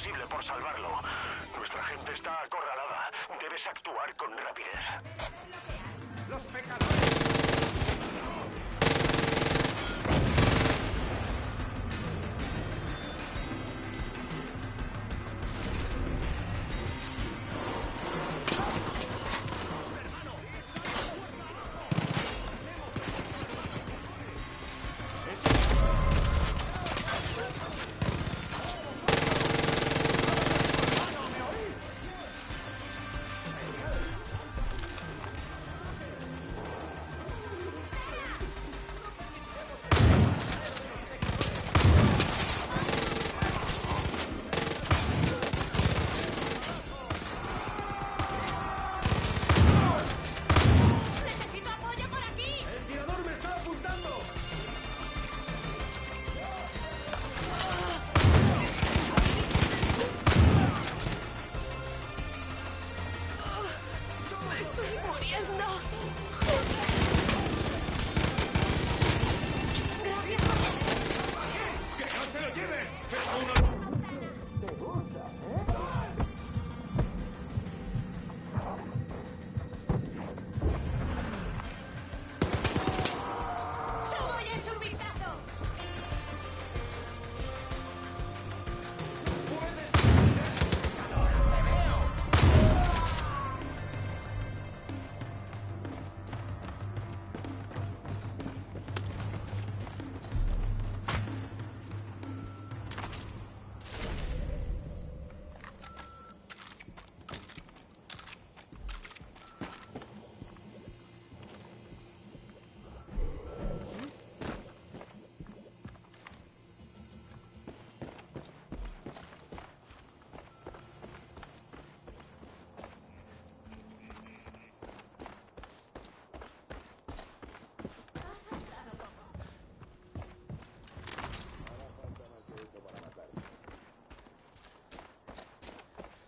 posible por salvarlo. Nuestra gente está acorralada. Debes actuar con rapidez. ¡Los pecadores!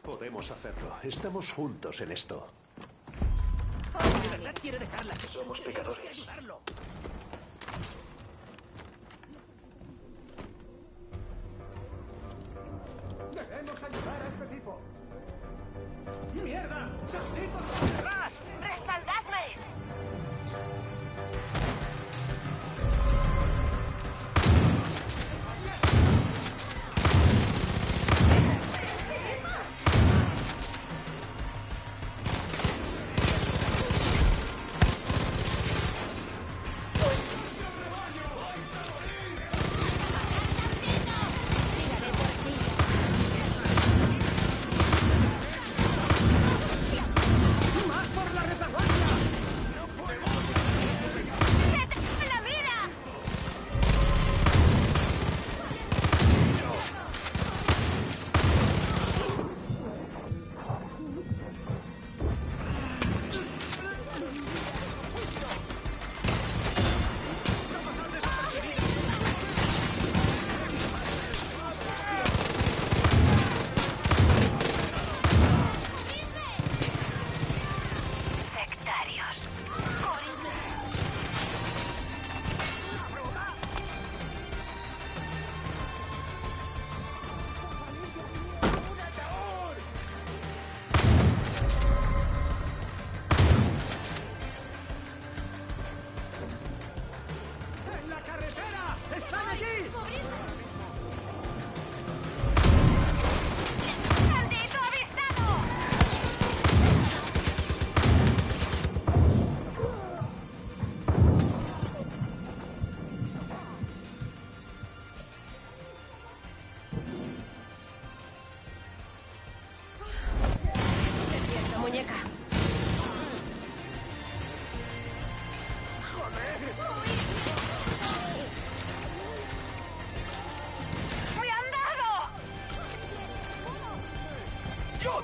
Podemos hacerlo. Estamos juntos en esto. ¿De verdad quiere dejarla? Somos pecadores. Ayudarlo. ¡Debemos ayudar a este tipo! ¡Mierda! ¡Saltito! ¡Más! ¡Respaldadme!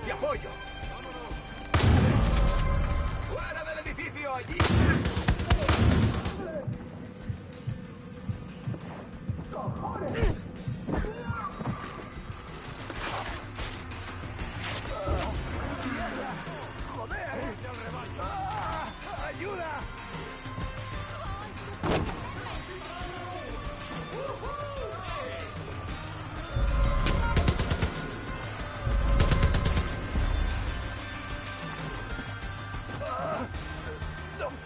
¡Te apoyo! ¡Fuera del edificio allí! ¡Cojones! ¡Joder! ¡Ayuda!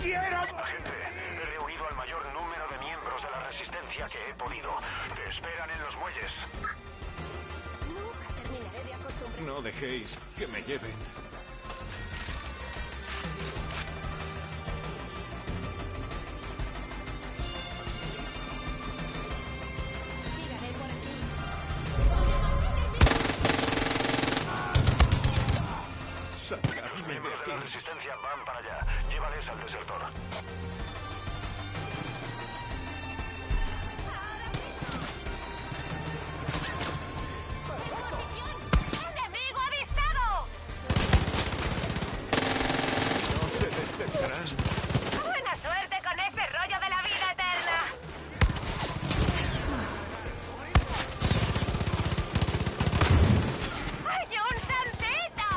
quiero! Agente, he reunido al mayor número de miembros de la resistencia que he podido. Te esperan en los muelles. Nunca terminaré de acostumbrarme. No dejéis que me lleven. Tiraré por aquí. Sacadme Los de miembros de la aquí. resistencia van para allá. Llévales al desertor. ¡Enemigo avistado! No se despertarán. ¡Buena suerte con ese rollo de la vida eterna! ¡Hay un santito!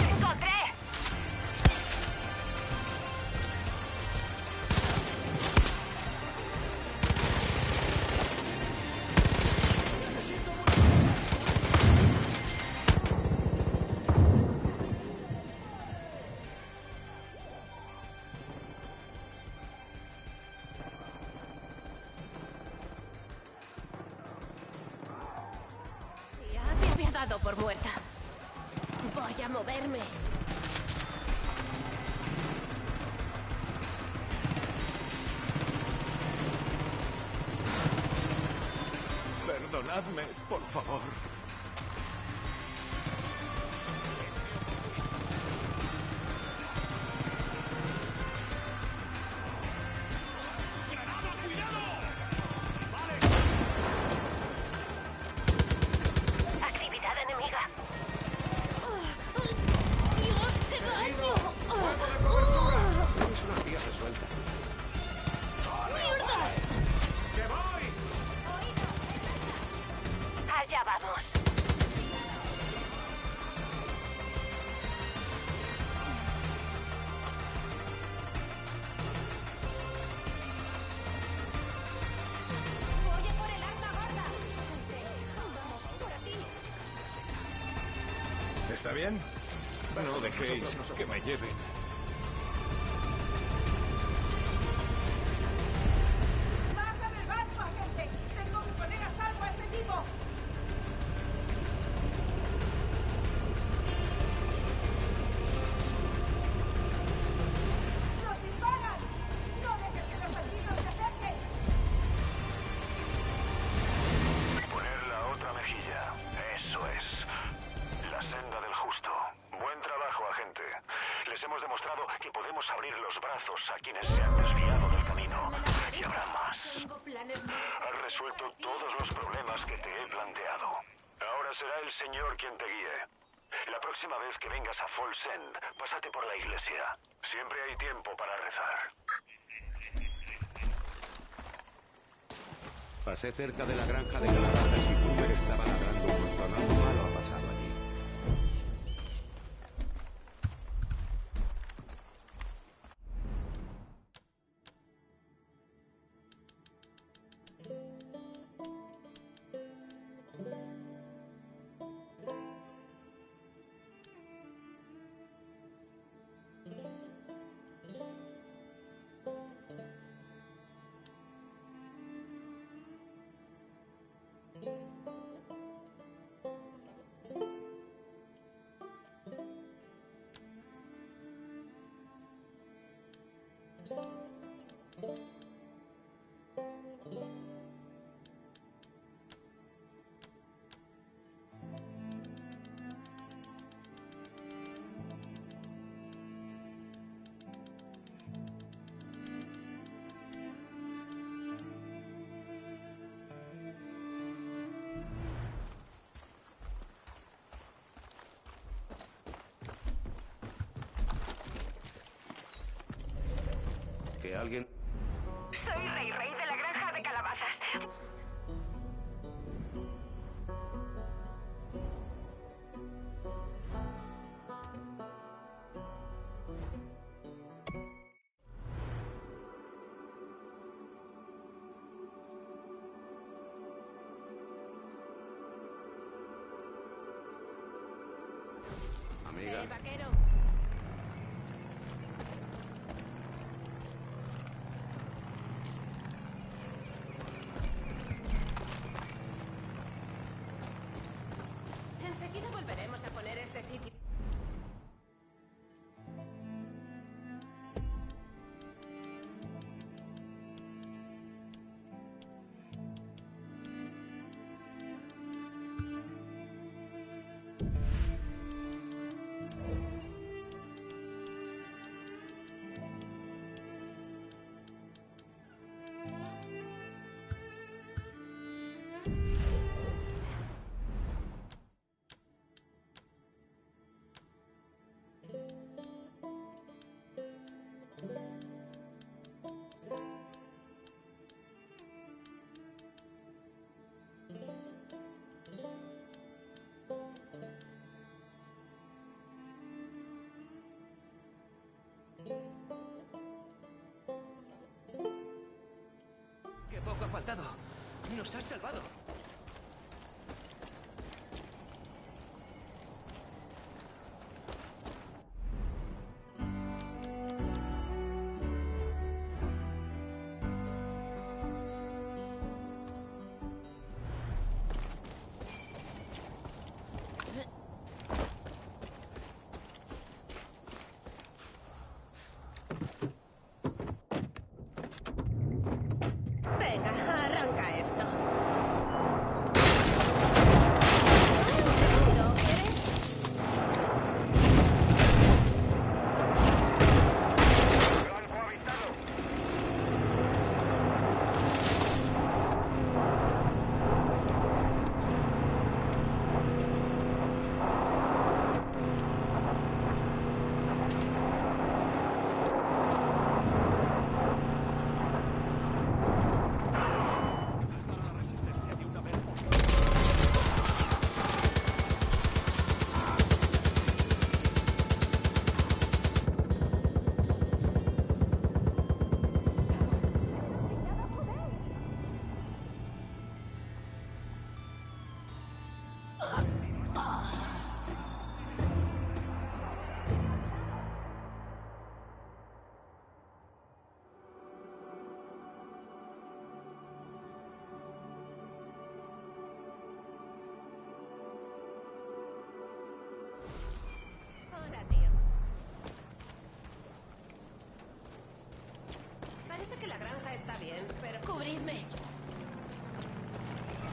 ¡Encontré! Ya te había dado por muerta. Voy a moverme. Perdonadme, por favor. Actividad enemiga. ¡Dios, qué daño! Es una tía resuelta. ¡Mierda! ¡Que voy! Allá vamos. Voy a por el arma gorda. Vamos, por aquí. ¿Está bien? No dejéis que me lleven. ¡Baja del barco, agente! ¡Tengo que poner a salvo a este tipo! ¡Nos disparan! ¡No dejes que los bandidos se acerquen! Poner la otra mejilla. Eso es. La senda del justo. Buen trabajo, agente. Les hemos demostrado que podemos abrir los brazos a quienes se han desviado del camino. Y habrá más. Tengo planes muy... Has resuelto todos los problemas que te he planteado. Ahora será el Señor quien te guíe. La próxima vez que vengas a Falls End, pásate por la iglesia. Siempre hay tiempo para rezar. Pasé cerca de la granja de calabazas y Boomer estaba ladrando junto a algo malo ha pasado allí. Que alguien... Soy Rey de la granja de calabazas. mira. Vaquero. Enseguida volveremos a poner este sitio. ¡Qué poco ha faltado! ¡Nos has salvado! Venga, arranca esto. Hola, tío. Parece que la granja está bien, pero... ¡Cubridme!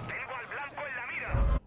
¡Tengo al blanco en la mira!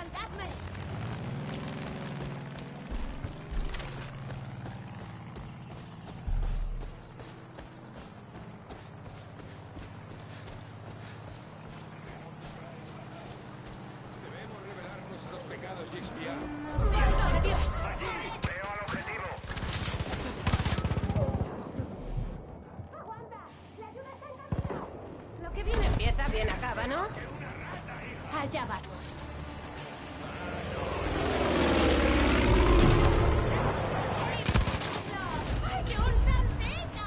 ¡Respaldadme! Debemos revelar nuestros pecados y expiar. ¡Cielos de Dios! Allí, veo al objetivo. Lo que bien empieza, bien acaba, ¿no? Allá vamos. ¡Ay, un santito!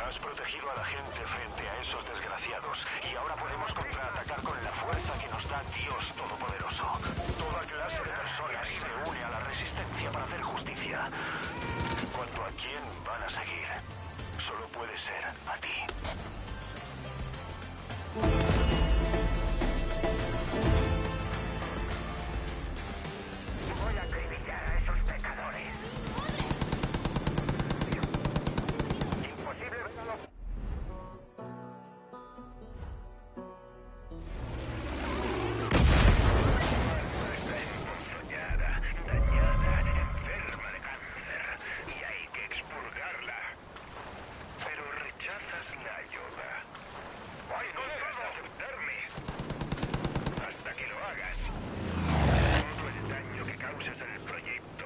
Has protegido a la gente frente a esos desgraciados y ahora podemos contraatacar con la fuerza que nos da Dios Todopoderoso. Toda clase de personas se une a la resistencia para hacer justicia. En cuanto a quién van a seguir, solo puede ser a ti. Voy a acribillar a esos pecadores. Imposible verlo. Está emponzoñada, dañada, enferma de cáncer y hay que expurgarla. Pero rechazas la ayuda. ¡Ay, no dejas de aceptarme! Hasta que lo hagas. Todo el daño que causas en el proyecto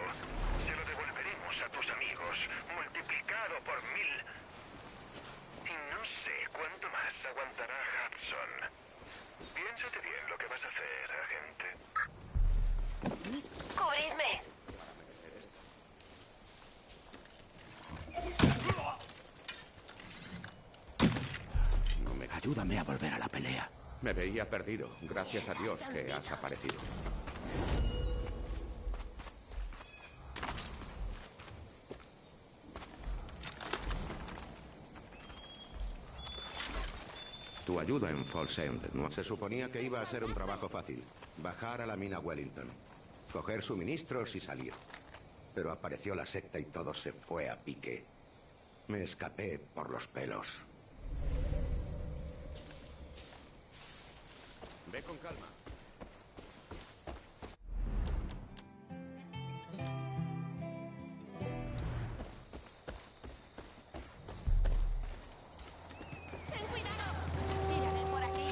se lo devolveremos a tus amigos, multiplicado por 1000. Y no sé cuánto más aguantará Hudson. Piénsate bien lo que vas a hacer, agente. ¡Cubridme! No me... Ayúdame a volver a la pelea. Me veía perdido. Gracias a Dios que has aparecido. Tu ayuda en Falls End, ¿no? Se suponía que iba a ser un trabajo fácil. Bajar a la mina Wellington, coger suministros y salir. Pero apareció la secta y todo se fue a pique. Me escapé por los pelos. Ve con calma. ¡Ten cuidado! Tírame por aquí.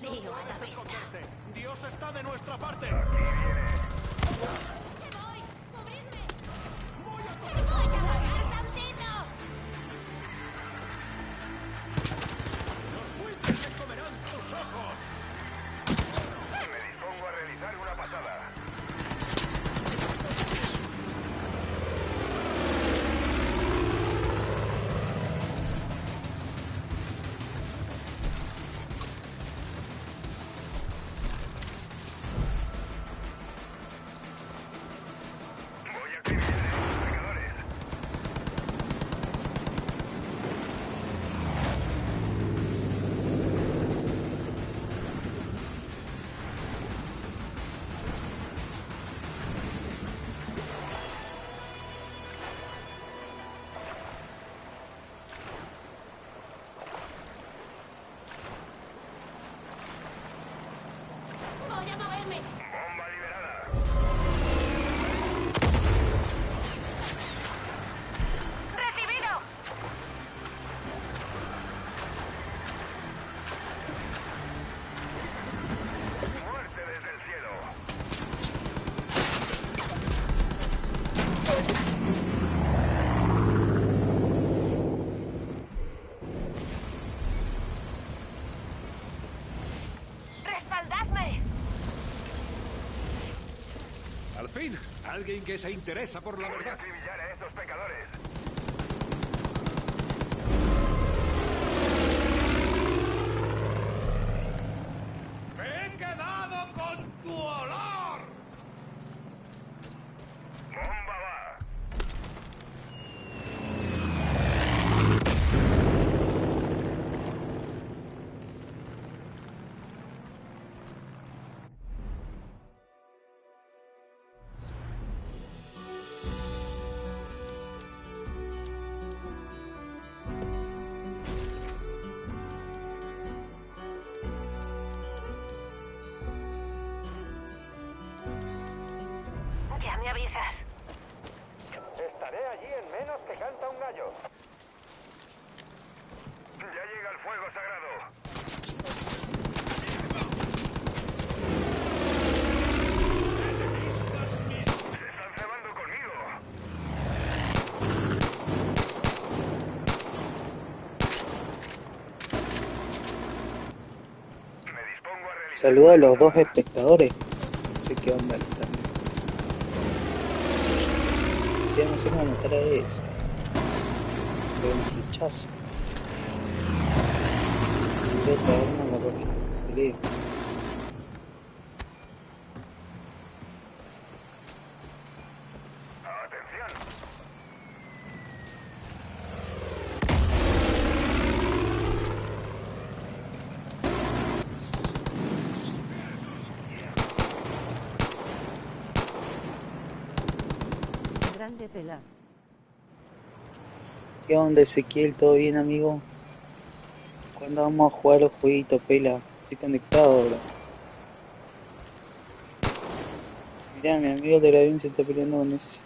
Lío a la vista. ¡Dios está de nuestra parte! ¡Te voy! ¡Cubridme! ¡Te voy a matar, santito! ¡Los buitres se comerán tus ojos! Me dispongo a realizar una pasada. Voy a acribillar a esos pecadores. ¡Voy a moverme! Bomba liberada. ¡Recibido! Muerte desde el cielo. ¡Respaldadme! Al fin, alguien que se interesa por la Voy a verdad. acribillar a esos pecadores. ¡Me he quedado con tu olor! Bomba va. avisas. Estaré allí en menos que canta un gallo. Ya llega el fuego sagrado. Se están cebando conmigo. Me dispongo a realizar... Saluda a los dos espectadores. No sé qué onda están. Sí, no sé cómo matar a ese. Pero un flechazo. Voy a traerme la porque peleo. Grande pela. ¿Qué onda, Ezequiel? ¿Todo bien, amigo? ¿Cuándo vamos a jugar los jueguitos, pela? Estoy conectado ahora. Mirá, mi amigo del avión se está peleando con ese.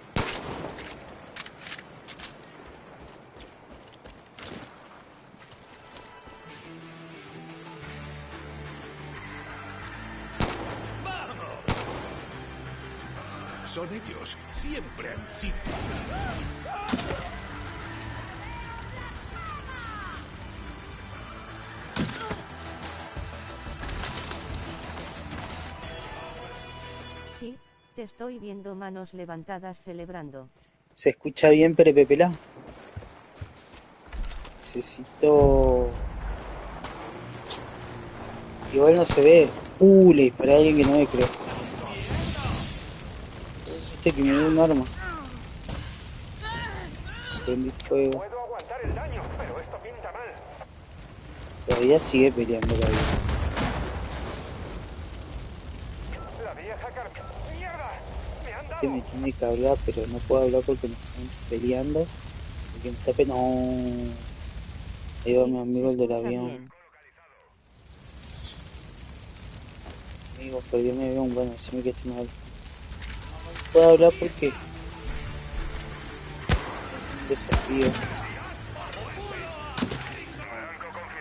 Son ellos, siempre han sido. Sí, te estoy viendo manos levantadas celebrando. ¿Se escucha bien, Pepe Pelá? Necesito... Igual no se ve. Le disparé a alguien que no me creo. Este que me dio un arma. Prendí fuego. Puedo aguantar el daño, pero esto pinta mal. Todavía sigue peleando la vida. La vieja ¡Mierda! ¡Me han dado! Este me tiene que hablar, pero no puedo hablar porque me están peleando. Porque me está no. Ahí va mi amigo el del avión. Amigo, perdió mi avión. Bueno, decime que estoy mal. No puedo hablar porque... un desafío.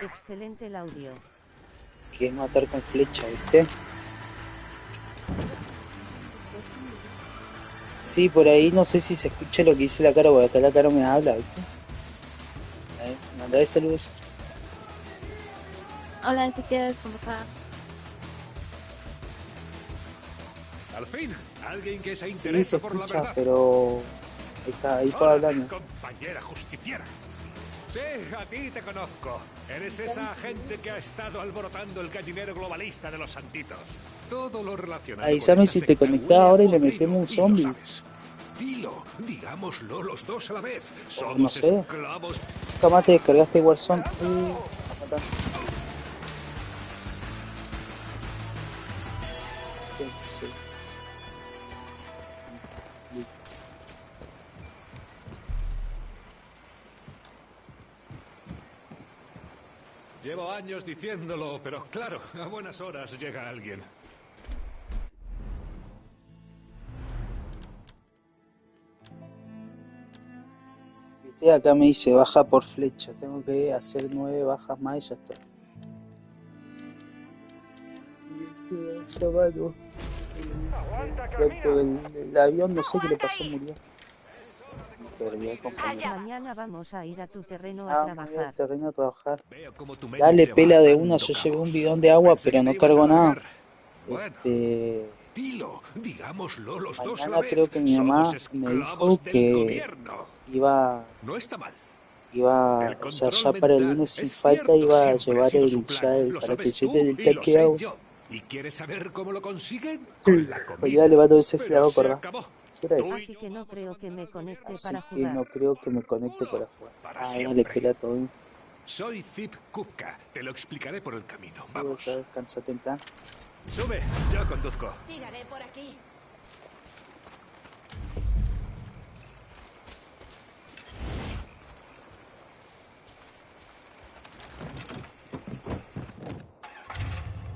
Excelente el audio. Que es matar con flecha, ¿viste? Sí, por ahí no sé si se escucha lo que dice la cara, porque acá la cara me habla, ¿viste? A ver, mandale saludos. Hola, Ezequiel, ¿cómo estás? Al fin, alguien que se Sí, interesa se por la escucha, verdad. pero... ahí puedo hablar, ¿no? Compañera justiciera. Sí, a ti te conozco. Eres esa agente que ha estado alborotando el gallinero globalista de los santitos. Todo lo relacionado Avísame con si esta te secta conectas huele a ahora y le podrido, metemos un y lo zombie. sabes. Dilo, digámoslo los dos a la vez. No Somos sé. esclavos. Jamás te descargaste Warzone. Sí. Llevo años diciéndolo, pero claro, a buenas horas llega alguien. Viste, acá me dice baja por flecha. Tengo que hacer 9 bajas más y ya está. Llamado. El avión, no sé qué le pasó, murió. Perdió el compañero. Mañana vamos a ir a tu terreno a Me voy al trabajar. terreno a trabajar. Dale pela de una, yo llevé un bidón de agua, pero no cargo nada. Dilo, digámoslo los dos a la Mañana vez. creo que mi mamá Somos me esclavos dijo del que gobierno. iba, No está mal. o sea, ya para el lunes sin falta iba a llevar Lo para sabes que tú lleve del y lo tanque sé agua. yo. ¿Y quieres saber cómo lo consiguen? Con la comida. Mañana le mando ese Pero fregado, se ¿acordás? acabó. ¿Qué hora es? Así que no creo que me conecte Así para que jugar. no creo que me conecte para jugar. Dale, siempre. pela todo. Soy Zip Kupka. Te lo explicaré por el camino. Sí, Vamos. otra vez, cansate en plan. Sube, yo conduzco. Tiraré por aquí.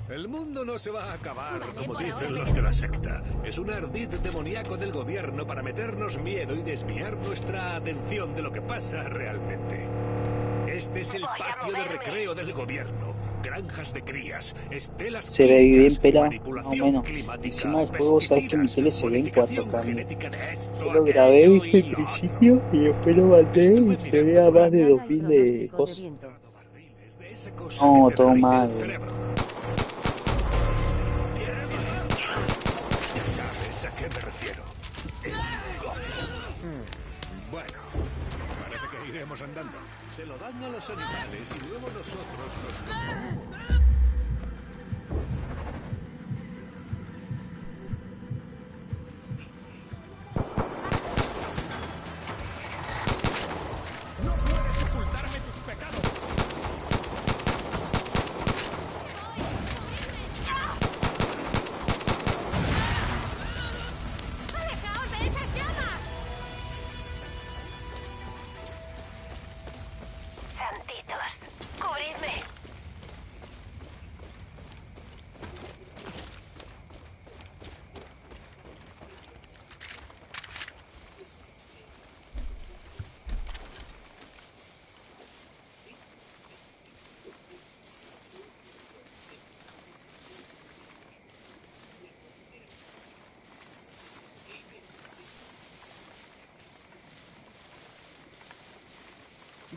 El mundo no se va a acabar, Vale, como por dicen ahora los de la secta. Es un ardid demoníaco del gobierno para meternos miedo y desviar nuestra atención de lo que pasa realmente. Este es el patio de recreo del gobierno. Granjas de crías, estelas Se ve bien químicas, pelado, más o manipulación menos. climática, Encima del juego, sabes que mi tele se ve en pesticidas, 4K. genética de esto, Yo lo grabé, aquello viste, y al lo principio y después lo mandé y se ve a más de 2000 de cosas. No, todo mal. Ya sabes a qué me refiero. Bueno, parece que iremos andando. Se lo dan a los animales y luego nosotros nos... ¡No puedes ocultarme tus pecados! ¡Alejaos de esas llamas! Santitos, cubridme.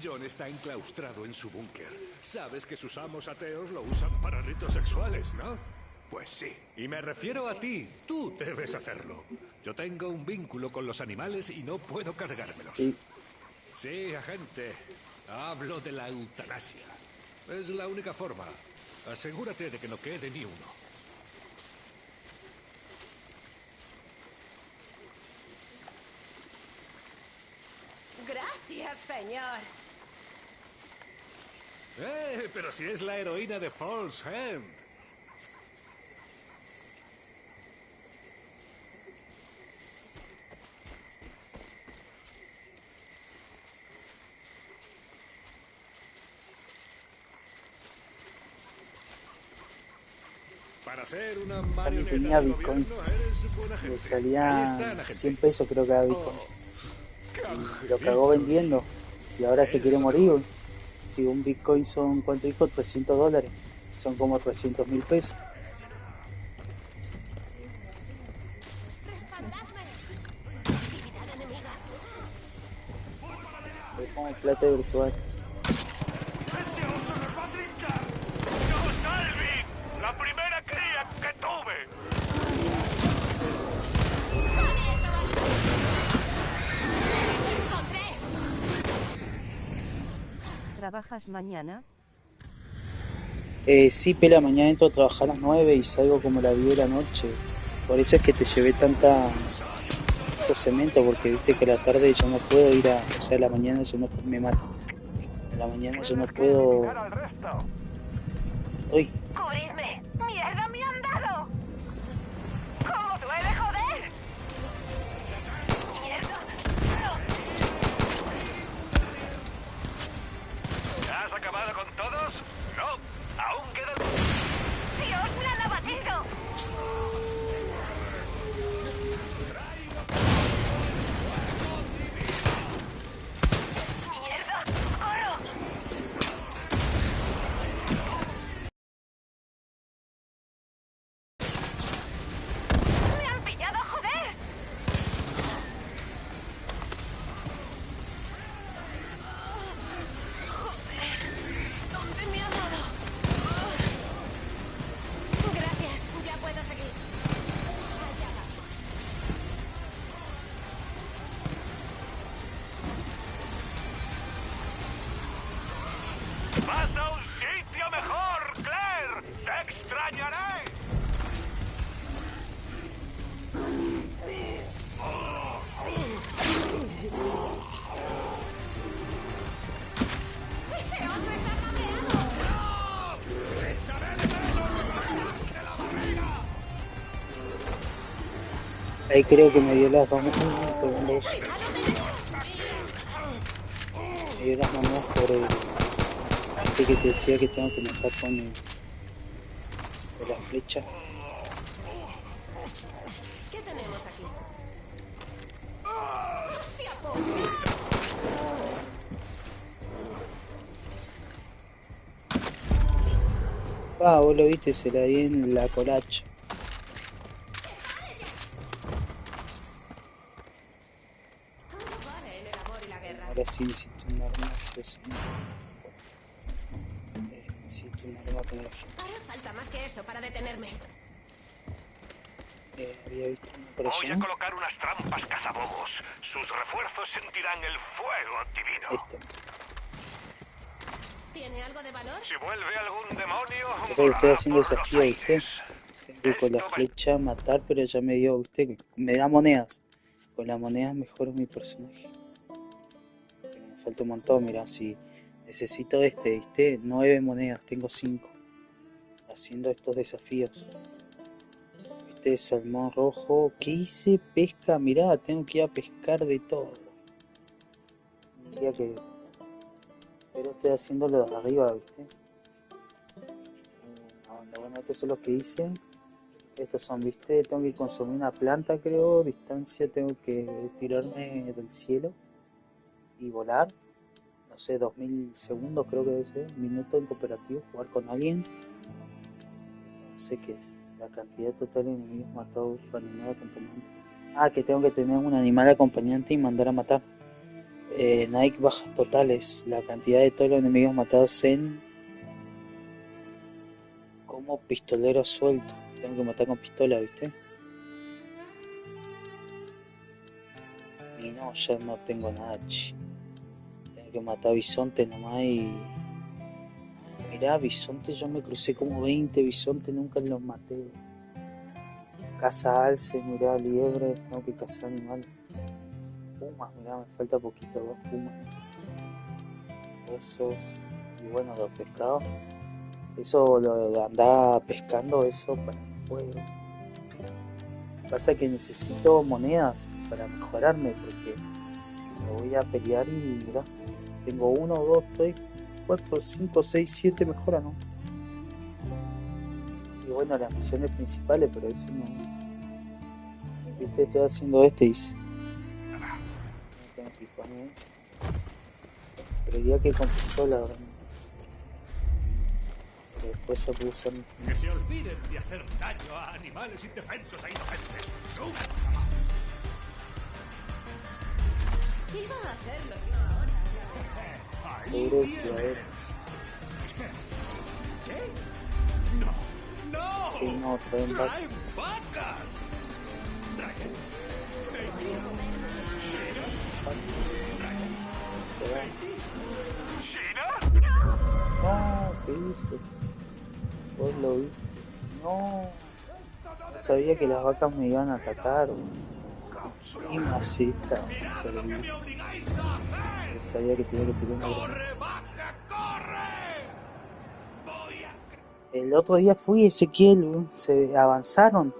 John está enclaustrado en su búnker. Sabes que sus amos ateos lo usan para ritos sexuales, ¿no? Pues sí. Y me refiero a ti. Tú debes hacerlo. Yo tengo un vínculo con los animales y no puedo cargármelos. Sí. Sí, agente. Hablo de la eutanasia. Es la única forma. Asegúrate de que no quede ni uno. Gracias, señor. Pero si es la heroína de False Hand. Para ser una Esa me marioneta tenía del Bitcoin. gobierno, eres buena gente. Le Ahí salía están, agente. 100 pesos creo que era Bitcoin. Y lo cagó vendiendo. Y ahora se quiere morir. Güey. Si un Bitcoin son, ¿cuánto dijo? $300. Son como 300.000 pesos. Es como plata virtual. ¡Ese oso nos va a trincar! ¡Yo, Salvi! ¡La primera cría que tuve! ¿Trabajas mañana? Sí, pela, mañana entro a trabajar a las 9 y salgo como a las 10 de la noche. Por eso es que te llevé tanto cemento, porque viste que a la tarde yo no puedo ir a... O sea, a la mañana yo no me mato. A la mañana yo no puedo... Uy, ¡Cubridme! ¡Mierda, me han dado! ¿Cómo duele, joder? ¡Mierda! ¿Ya has acabado con todos? No, aún quedan... ¡Dios, me han abatido! ¡Mierda! ¡Corro! ¡Me han pillado, joder! ¿Dónde me ha dado? Gracias, ya puedo seguir. Allá va. ¡Vas a un sitio mejor, Claire! ¡Te extrañaré! ¡Ese oso está cabreado! ahí creo que me dio las dos segundos. Me dio las manos por el... Este que te decía que tengo que matar con De la flecha. ¿Qué tenemos aquí? ¡Hostia, Vos lo viste, se la di en la colacha. Ahora sí necesito un arma, sí o sí. Necesito un arma con la gente. Hará falta más que eso para detenerme. Había visto una por Voy allá. a colocar unas trampas cazabobos. Sus refuerzos sentirán el fuego divino. Ahí está. ¿Tiene algo de valor? Si vuelve algún demonio, Yo sé que estoy haciendo desafío, ¿viste? Tengo que con la flecha matar, pero ya me dio, ¿viste? Me da monedas. Con las monedas mejoro mi personaje. Me falta un montón, mira, si necesito ¿viste? 9 monedas, tengo 5. Haciendo estos desafíos. ¿Viste? Salmón rojo. ¿Qué hice? Pesca, mirá, tengo que ir a pescar de todo. Un día que... Pero estoy haciendo lo de arriba, ¿viste? Bueno, estos son los que hice. Estos son, ¿viste? Tengo que consumir una planta, creo. Distancia, tengo que tirarme del cielo y volar. No sé, 2000 segundos creo que debe ser. Minuto en cooperativo, jugar con alguien. No sé qué es. La cantidad total de enemigos matados, animal acompañante. Ah, que tengo que tener un animal acompañante y mandar a matar. Nike bajas totales. La cantidad de todos los enemigos matados en... Como pistolero suelto. Tengo que matar con pistola, ¿viste? Y no, ya no tengo nada, Tengo que matar bisonte nomás y... Mirá, bisonte, yo me crucé como 20 bisontes, nunca los maté. Caza alces, mirá, liebres, tengo que cazar animales. Pumas, mirá, me falta poquito, 2 pumas. Osos, y bueno, los pescados. Eso, lo de andar pescando, eso para el juego. Pasa que necesito monedas para mejorarme, porque me voy a pelear y mirá, tengo 1, 2, 3, 4, 5, 6, 7 mejoras, ¿no? Y bueno, las misiones principales, pero eso no. Viste, estoy haciendo dice. Tengo que poner. Pero ya que con pistola, después se puede usar. Que se olviden de hacer daño a animales indefensos e inocentes. ¡Nunca! Iba a hacerlo yo ahora. Seguro que a ver. ¿Qué? ¡No! ¡No! Sí, no, traen ¡Traen vacas. vacas! ¿Ryan? No, ¿qué hizo? Vos lo vi. No. No sabía que las vacas me iban a atacar. ¿Qué maceta? No sabía que tenía que tirar una granada. El otro día fui, Ezequiel, se avanzaron.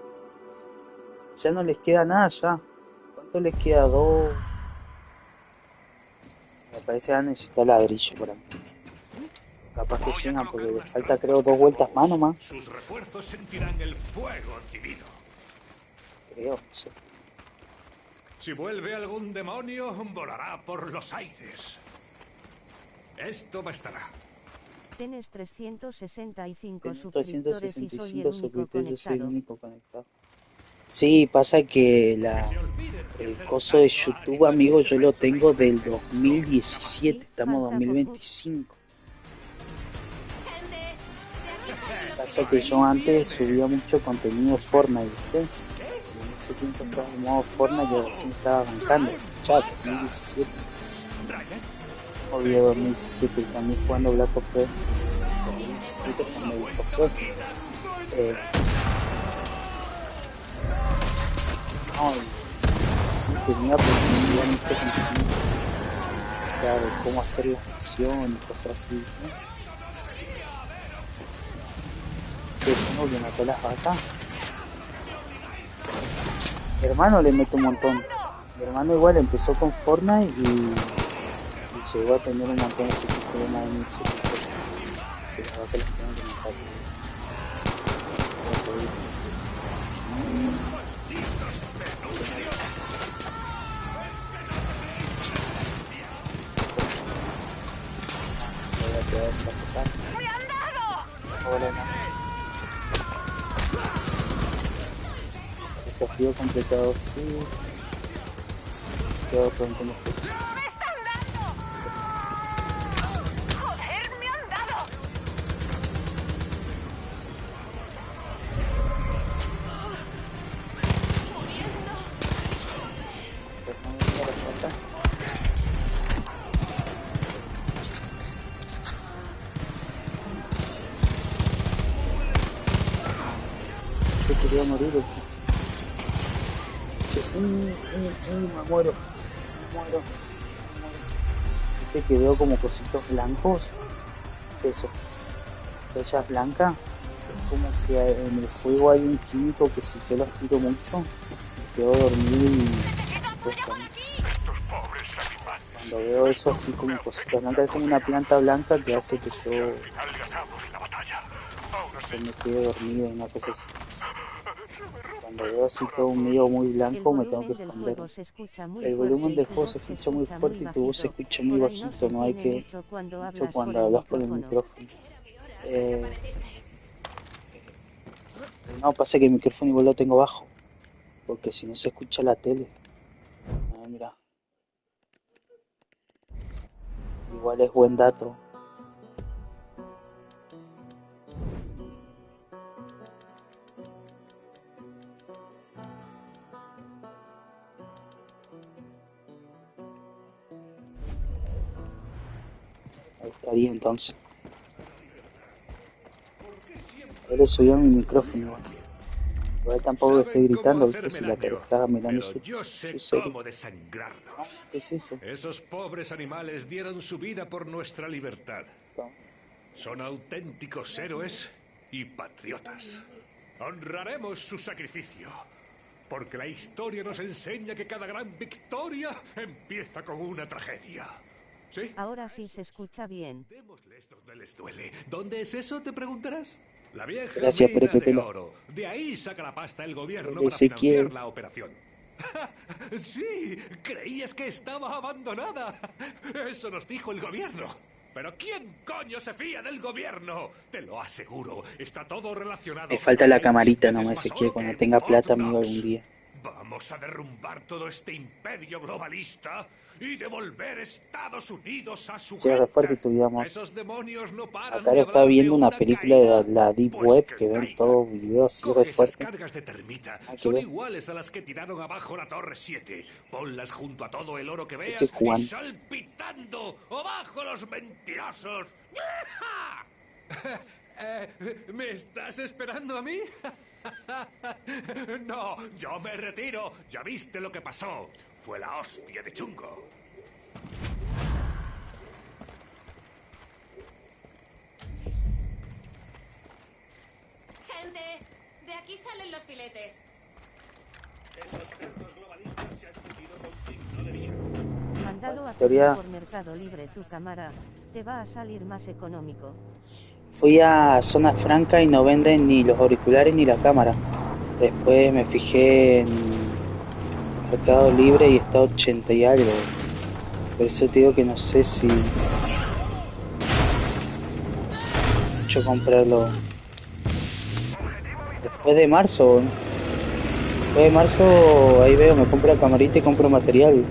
Ya no les queda nada ya. ¿Cuánto les queda? 2. Me parece que van a necesitar ladrillo por ahí. Capaz que llegan porque les falta creo 2 vueltas más nomás. Sus refuerzos sentirán el fuego divino. Creo, no sé. Si vuelve algún demonio, volará por los aires. Esto bastará. Tienes 365 Tengo suscriptores y soy 365 el único suscriptores, yo soy el conectado. único conectado. Sí, pasa que el coso de YouTube, amigo, yo lo tengo del 2017, estamos en 2025. Pasa que yo antes subía mucho contenido Fortnite, ¿viste? En ese tiempo estaba en modo Fortnite, yo recién estaba arrancando, chat, 2017. Obvio 2017 y también jugando Black Ops 3. 2017 jugando Black Ops 3. No, sí tenía posibilidad mucho contenido. O sea, de cómo hacer las misiones, cosas así, ¿no? Sí, tengo que matar las vacas. Mi hermano le mete un montón. Mi hermano igual empezó con Fortnite y llegó a tener un montón de suscriptores, más de 1000 suscriptores. Si las vacas las tengo que matar. Voy a quedar paso a paso. Hola, desafío completado, sí. Quedo pronto en la fecha. Se quería morir el bicho. Me muero. Viste que veo como cositos blancos. Eso. Estrellas blancas. Es como que en el juego hay un químico que si yo lo aspiro mucho, me quedo dormido y se cuesta. Cuando veo eso así como cositas blancas, es como una planta blanca que hace que yo me quede dormido, una cosa así. Cuando veo así todo medio muy blanco me tengo que esconder. El volumen del juego se escucha muy fuerte y tu voz se escucha muy bajito, no hay que mucho cuando hablas por el micrófono. No, pasa que el micrófono igual lo tengo bajo, porque si no se escucha la tele. Mira. Igual es buen dato. Ahí estaría entonces. Él le subió mi micrófono. Igual tampoco estoy gritando, ¿viste? Si la cara estaba mirando su serie. ¿Cómo desangrarlos? ¿Qué es eso? Esos pobres animales dieron su vida por nuestra libertad. Son auténticos héroes y patriotas. Honraremos su sacrificio, porque la historia nos enseña que cada gran victoria empieza con una tragedia. ¿Sí? Ahora sí se escucha bien. Démosles donde les duele. ¿Dónde es eso, te preguntarás? La vieja Gracias, mina de Pepela. oro. De ahí saca la pasta el gobierno De para financiar Ezequiel. la operación. Sí, creías que estaba abandonada. Eso nos dijo el gobierno. Pero ¿quién coño se fía del gobierno? Te lo aseguro, está todo relacionado. Me falta la camarita nomás, Ezequiel, cuando tenga plata amigo algún día. Vamos a derrumbar todo este imperio globalista y devolver Estados Unidos a su Che, re fuerte tu vida, amor. Esos demonios no paran Acá de lo está hablar viendo de una una película de la Deep Web que ven todos videos así re Coge esas fuerte. cargas de termita. Hay que Son ver. iguales a las que tiraron abajo la Torre 7. Ponlas junto a todo el oro que Sí, veas estoy jugando. y sal pitando. ¡Abajo los mentirosos! ¿Me estás esperando a mí? No, yo me retiro. Ya viste lo que pasó. Fue la hostia de chungo. Gente, de aquí salen los filetes. Esos cerdos globalistas se han metido con quien no debían. Mándalo a Teoría- por Mercado Libre tu cámara, te va a salir más económico. Fui a Zona Franca y no venden ni los auriculares ni la cámara. Después me fijé en Mercado Libre y está 80 y algo. Por eso te digo que no sé si mucho comprarlo después de marzo. ¿No? Después de marzo ahí veo, me compro la camarita y compro material.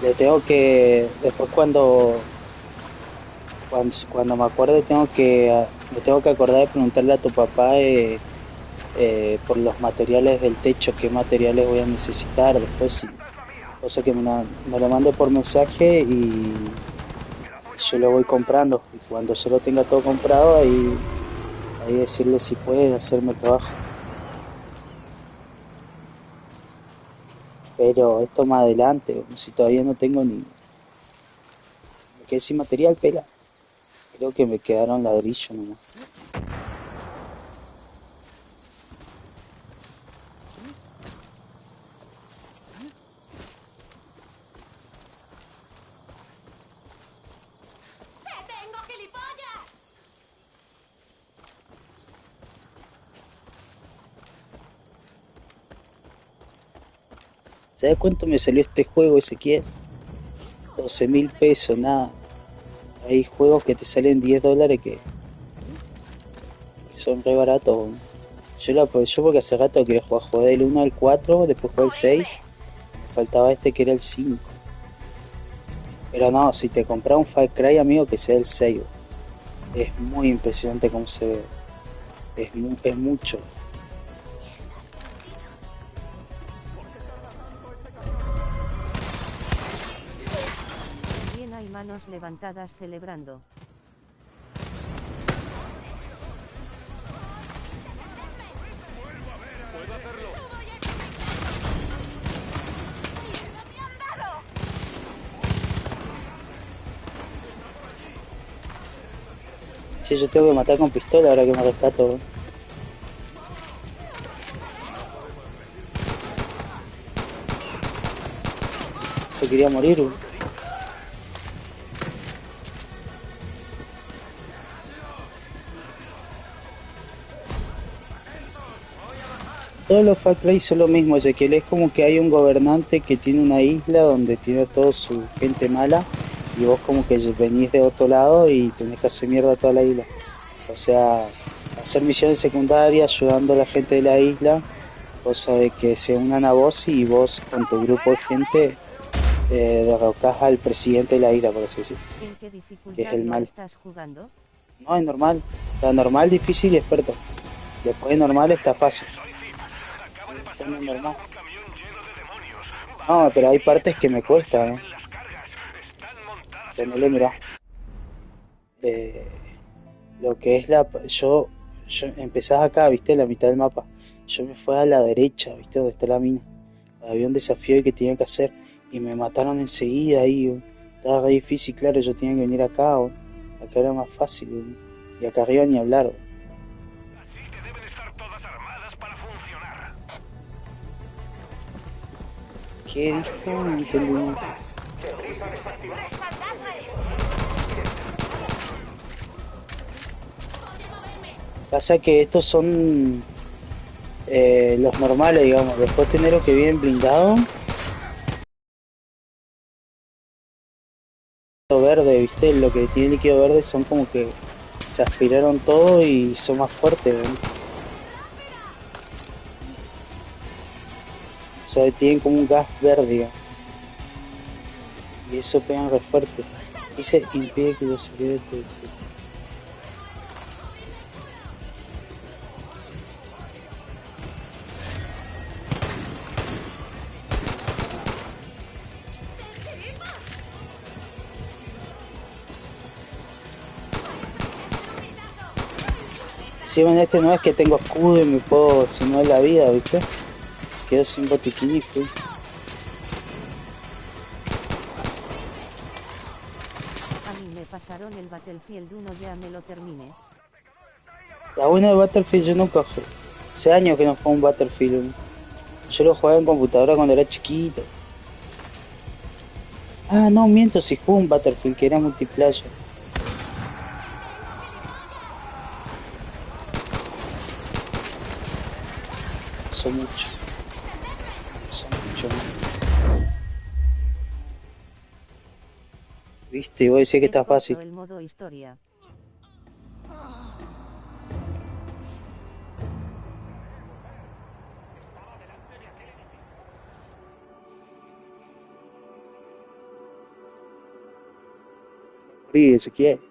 Le tengo que después cuando me acuerde me tengo que acordar de preguntarle a tu papá por los materiales del techo, qué materiales voy a necesitar después, sí. O sea que me lo mande por mensaje y yo lo voy comprando y cuando yo lo tenga todo comprado ahí decirle si puede hacerme el trabajo. Pero esto más adelante, si todavía no tengo ni... Me quedé sin material, pela. Creo que me quedaron ladrillos nomás. ¿Sabes cuánto me salió este juego, Ezequiel? 12.000 pesos, nada. Hay juegos que te salen $10 que son re baratos. Yo porque hace rato que jugué del 1 al 4, después jugué el 6. Me faltaba este que era el 5. Pero no, si te compras un Far Cry, amigo, que sea el 6. Es muy impresionante cómo se ve. Es mucho. Bien, hay manos levantadas celebrando. Sí, yo tengo que matar con pistola ahora que me rescato. Se quería morir. Todos los Far Cry son lo mismo, Ezequiel. Es como que hay un gobernante que tiene una isla donde tiene a toda su gente mala. Y vos como que venís de otro lado y tenés que hacer mierda a toda la isla. O sea, hacer misiones secundarias ayudando a la gente de la isla, cosa de que se unan a vos y vos con tu grupo de gente derrocás al presidente de la isla, por así decirlo. ¿En qué dificultad Que es el mal. estás jugando? No, es normal. Está normal, difícil y experto. Después de normal está fácil. Después de normal. No, pero hay partes que me cuesta, Ponele, mirá. Lo que es yo empezás acá, viste, la mitad del mapa. Yo me fui a la derecha, viste, donde está la mina. Había un desafío que tenía que hacer y me mataron enseguida ahí. Estaba re difícil, claro, yo tenía que venir acá. Acá era más fácil. Y acá arriba ni hablar. Así que deben estar todas armadas para funcionar. ¿Qué dijo? No entendí nada. Pasa que estos son los normales, digamos. Después tener los que vienen blindados. Verde, viste, lo que tiene líquido verde son como que se aspiraron todo y son más fuertes, ¿no? O sea, tienen como un gas verde. Y eso pegan re fuerte. Dice impide que los servidores te detecten. Si en este no es que tengo escudo y me puedo, si no es la vida, ¿viste? Quedo sin botiquín y fui. A mí me pasaron el Battlefield 1, ya me lo terminé. La buena de Battlefield yo nunca jugué. Hace años que no juego un Battlefield. Yo lo jugaba en computadora cuando era chiquito. Ah, no, miento, si jugué un Battlefield que era multiplayer. Son mucho. Viste, y vos decís que está fácil. El modo historia. Sí, Ezequiel.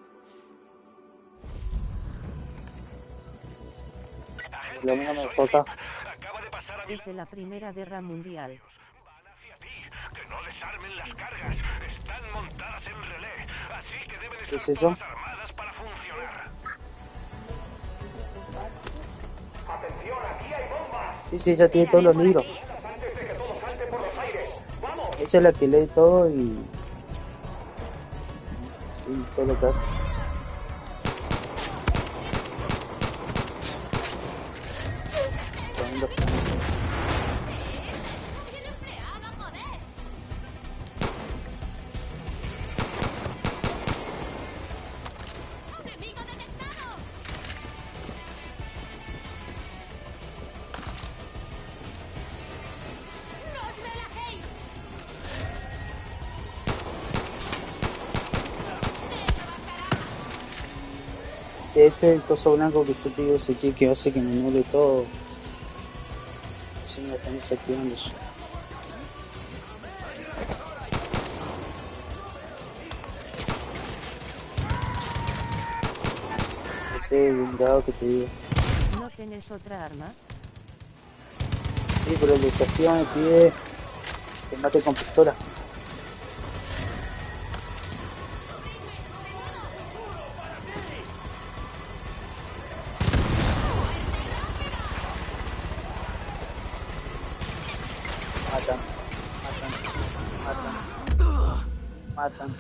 Lo mío me dejó acá. Desde la Primera Guerra Mundial. Que no desarmen las cargas. Están montadas en relé. Así que deben ¿Qué estar es eso? todas armadas para funcionar. Atención, aquí hay bombas. Sí, ya tiene todos los libros. Antes de que todo salte por los aires. ¡Vamos! Ella es la que lee todo y... Sí, todo lo que hace. ¡No os relajéis! Ese es el coso blanco que yo te digo, Ezequiel, que hace que me anule todo. Así me lo están desactivando ya. Ese blindado que te digo. ¿No tenés otra arma? Sí, pero el desafío me pide que mate con pistola. Matan.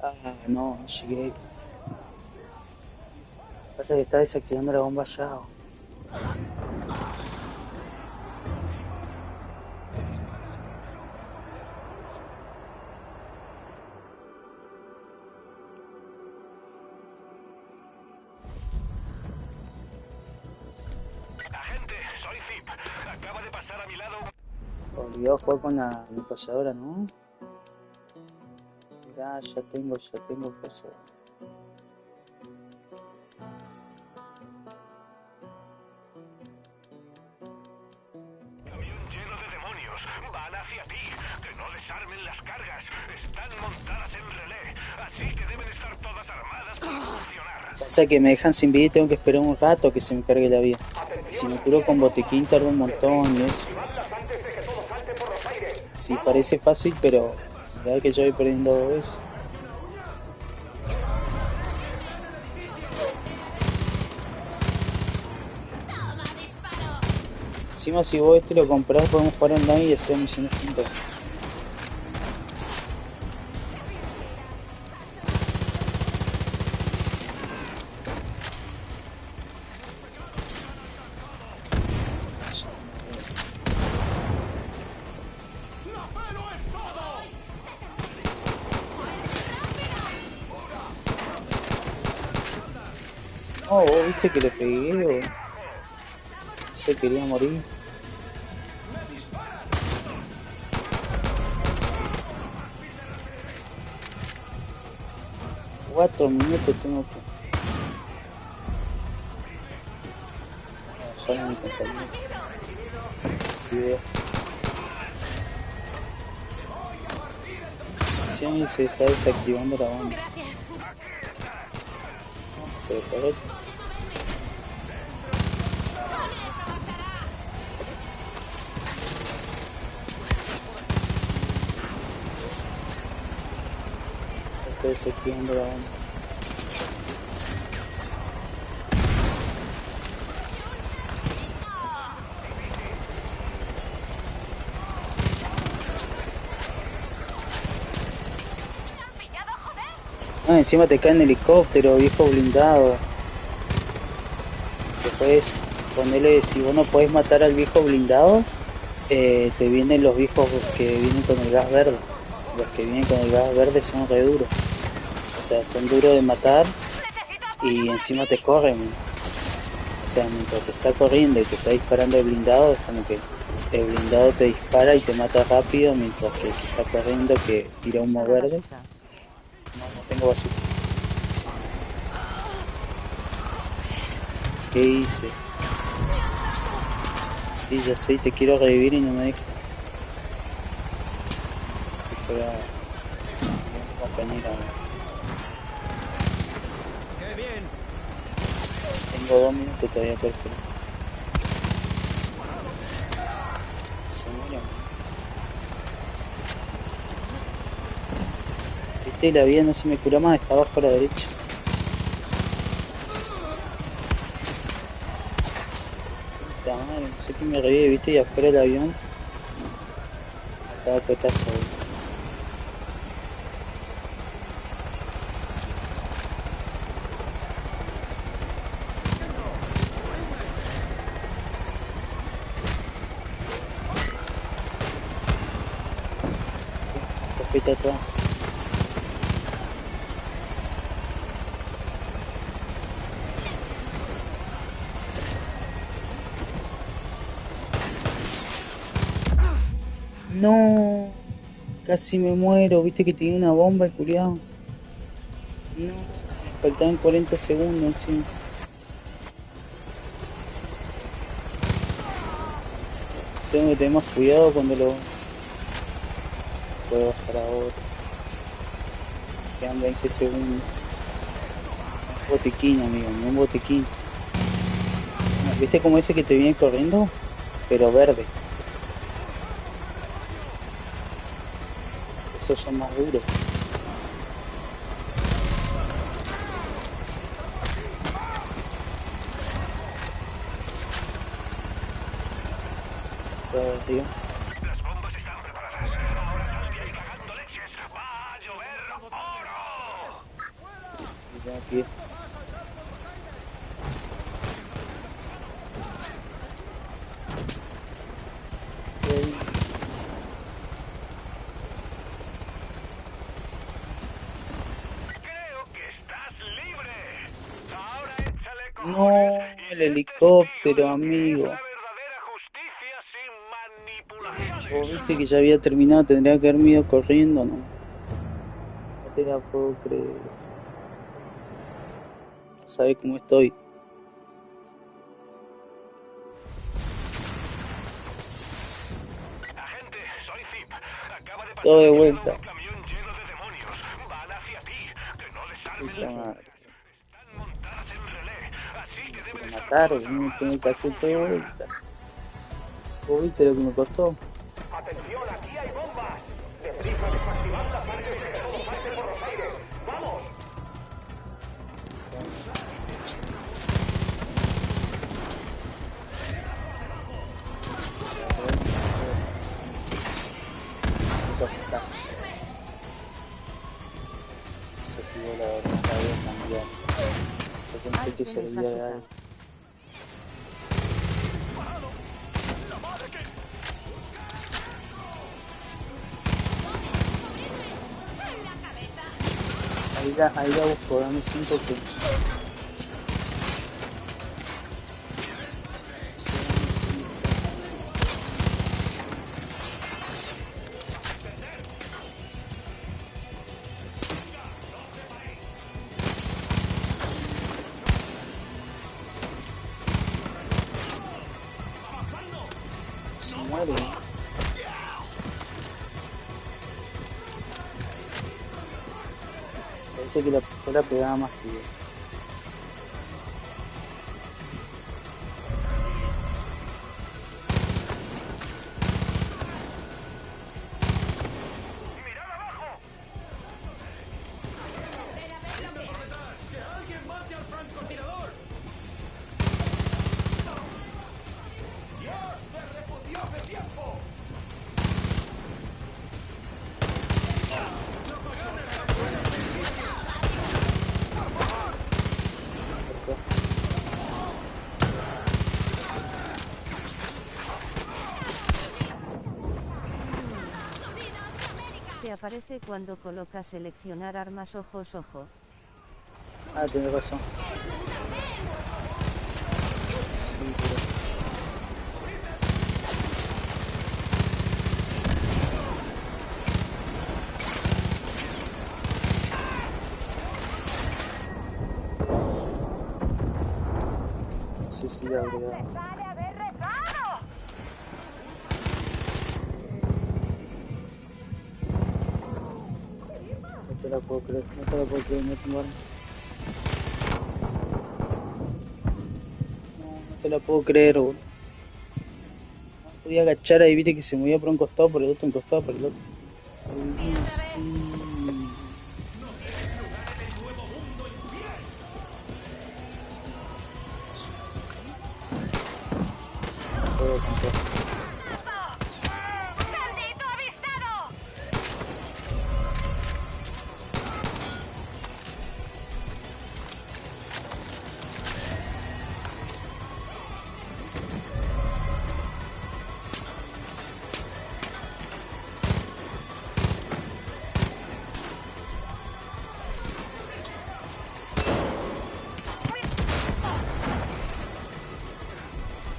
Ah, no, llegué. Pasa que está desactivando la bomba ya. Agente, soy Zip. Acaba de pasar a mi lado. Olvidó jugar con la ametralladora, ¿no? Mirá, ya tengo cosas. Camión lleno de demonios. Van hacia ti. Que no desarmen las cargas. Están montadas en relé. Así que deben estar todas armadas para funcionar. Pasa que me dejan sin vida y tengo que esperar un rato que se me cargue la vida. Si me curo con botiquín tarda un montón y eso. Sí, parece fácil, pero la verdad que yo voy perdiendo 2 veces. Encima si vos lo comprás podemos jugar online y hacer misiones juntos. Oh, vos viste que le pegué o... Se quería morir. Cuatro minutos tengo que... Bajar a mi compañero. Si veo. Sí, a mí se está desactivando la bomba. Pero por otro. Está desactivando la bomba. Ah, encima te cae en helicóptero, viejo blindado. Después, ponele, si vos no podés matar al viejo blindado, te vienen los viejos que vienen con el gas verde. Los que vienen con el gas verde son re duros. O sea, son duros de matar y encima te corren. O sea, mientras te está corriendo y te está disparando el blindado, es como que el blindado te dispara y te mata rápido, mientras que el que está corriendo que tira humo verde. No tengo bazooka. ¿Qué hice? Sí, ya sé, te quiero revivir y no me deja. Espera, compañera. ¡Qué bien! Tengo 2 minutos todavía por esperar. Se murió. Viste, la vida no se me cura más, está abajo a la derecha. Puta madre, no sé qué me revive, viste, y afuera del avión. Estaba cotazo, Respeta atrás. No. Casi me muero, viste que tenía una bomba el culiao. No, me faltaban 40 segundos, sí. Tengo que tener más cuidado cuando lo... Puedo bajar ahora. Quedan 20 segundos. Un botiquín, amigo, un botiquín. ¿Viste como ese que te viene corriendo? Pero verde. Esos son más duros. Tío. Las bombas están preparadas. Ahora nadie ahí cagando leches. ¡Va a llover oro! Ya aquí. Creo que estás libre. Ahora échale cojones. No, el helicóptero, amigo. Vos viste que ya había terminado, tendría que haberme ido corriendo, ¿no? No te la puedo creer. ¿Sabes cómo estoy? Agente, soy Zip. Acaba de pasar Todo de vuelta. un camión lleno de demonios. Van hacia ti. Que no les armen Puta las madre. Están montadas en relé. Así que deben Me estar mataron, no tengo que hacer todo de vuelta. ¿Vos viste lo que me costó? ¡Atención! ¡Aquí hay bombas! ¡Deprisa, desactivarlas antes de que todo salte por los aires! ¡Vamos! Se activó la vez cambiar. Yo pensé que servía de algo. Ahí la busco, dame 5 que... Se muere. Parece que la pistola pegaba más que yo. Te aparece cuando colocas seleccionar armas ojos ojo. Ah, tenés razón. Sí, pero... Sí, sí, la verdad. No te la puedo creer, no te la puedo creer, no tengo arma. No te la puedo creer, boludo. No podía agachar ahí, viste que se movía por un costado, por el otro, un costado, por el otro. Ay, sí. Puedo comprar. ¡Bandito avistado!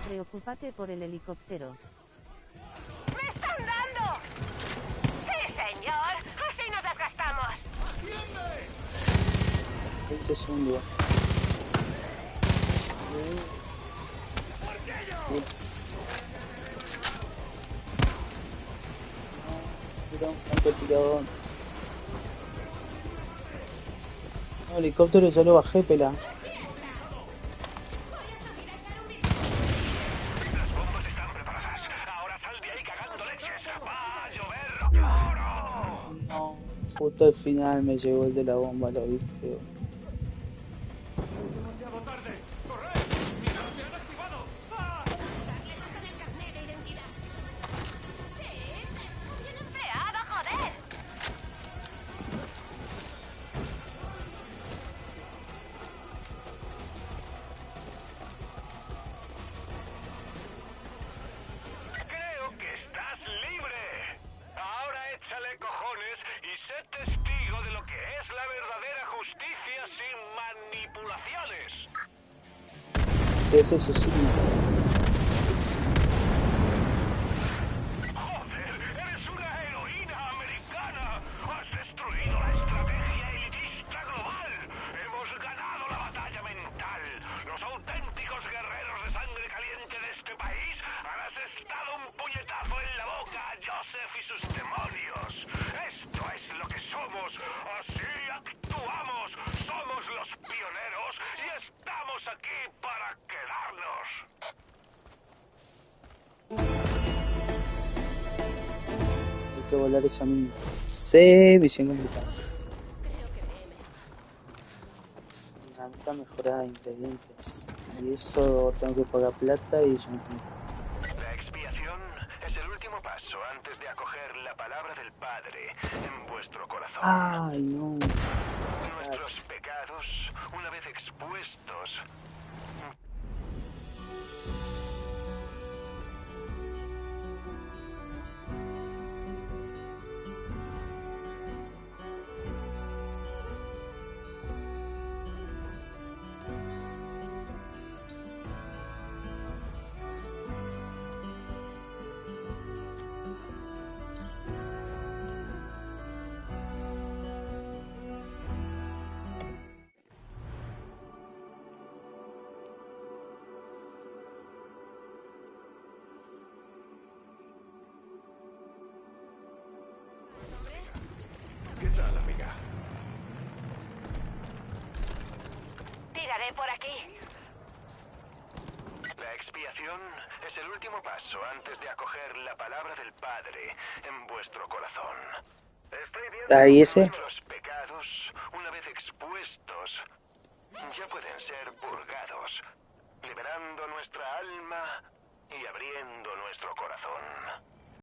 Preocúpate por el helicóptero. ¡Me están dando! ¡Sí, señor! 20 segundos. Mira un francotirador. No, el helicóptero ya lo bajé, pela. No, justo al final me llegó el de la bomba, lo viste. Ese es su signo. ¡Joder! ¡Eres una heroína americana! ¡Has destruido la estrategia elitista global! ¡Hemos ganado la batalla mental! ¡Los auténticos guerreros de sangre caliente de este país han asestado un puñetazo en la boca a Joseph y sus demonios! ¡Esto es lo que somos! ¡Así actuamos! ¡Somos los pioneros y estamos aquí para quedarnos! Hay que volar esa mina. Sí, misión completada. Una meta mejorada de ingredientes. Y eso tengo que pagar plata y yo no tengo. La expiación es el último paso antes de acoger la palabra del Padre en vuestro corazón. Ay, no. Nuestros pecados, una vez expuestos, ¿Qué tal, amiga? Tiraré por aquí. la expiación es el último paso antes de acoger la palabra del Padre en vuestro corazón. Estoy viendo ¿Ahí que ese? nuestros pecados, una vez expuestos, ya pueden ser purgados, liberando nuestra alma y abriendo nuestro corazón.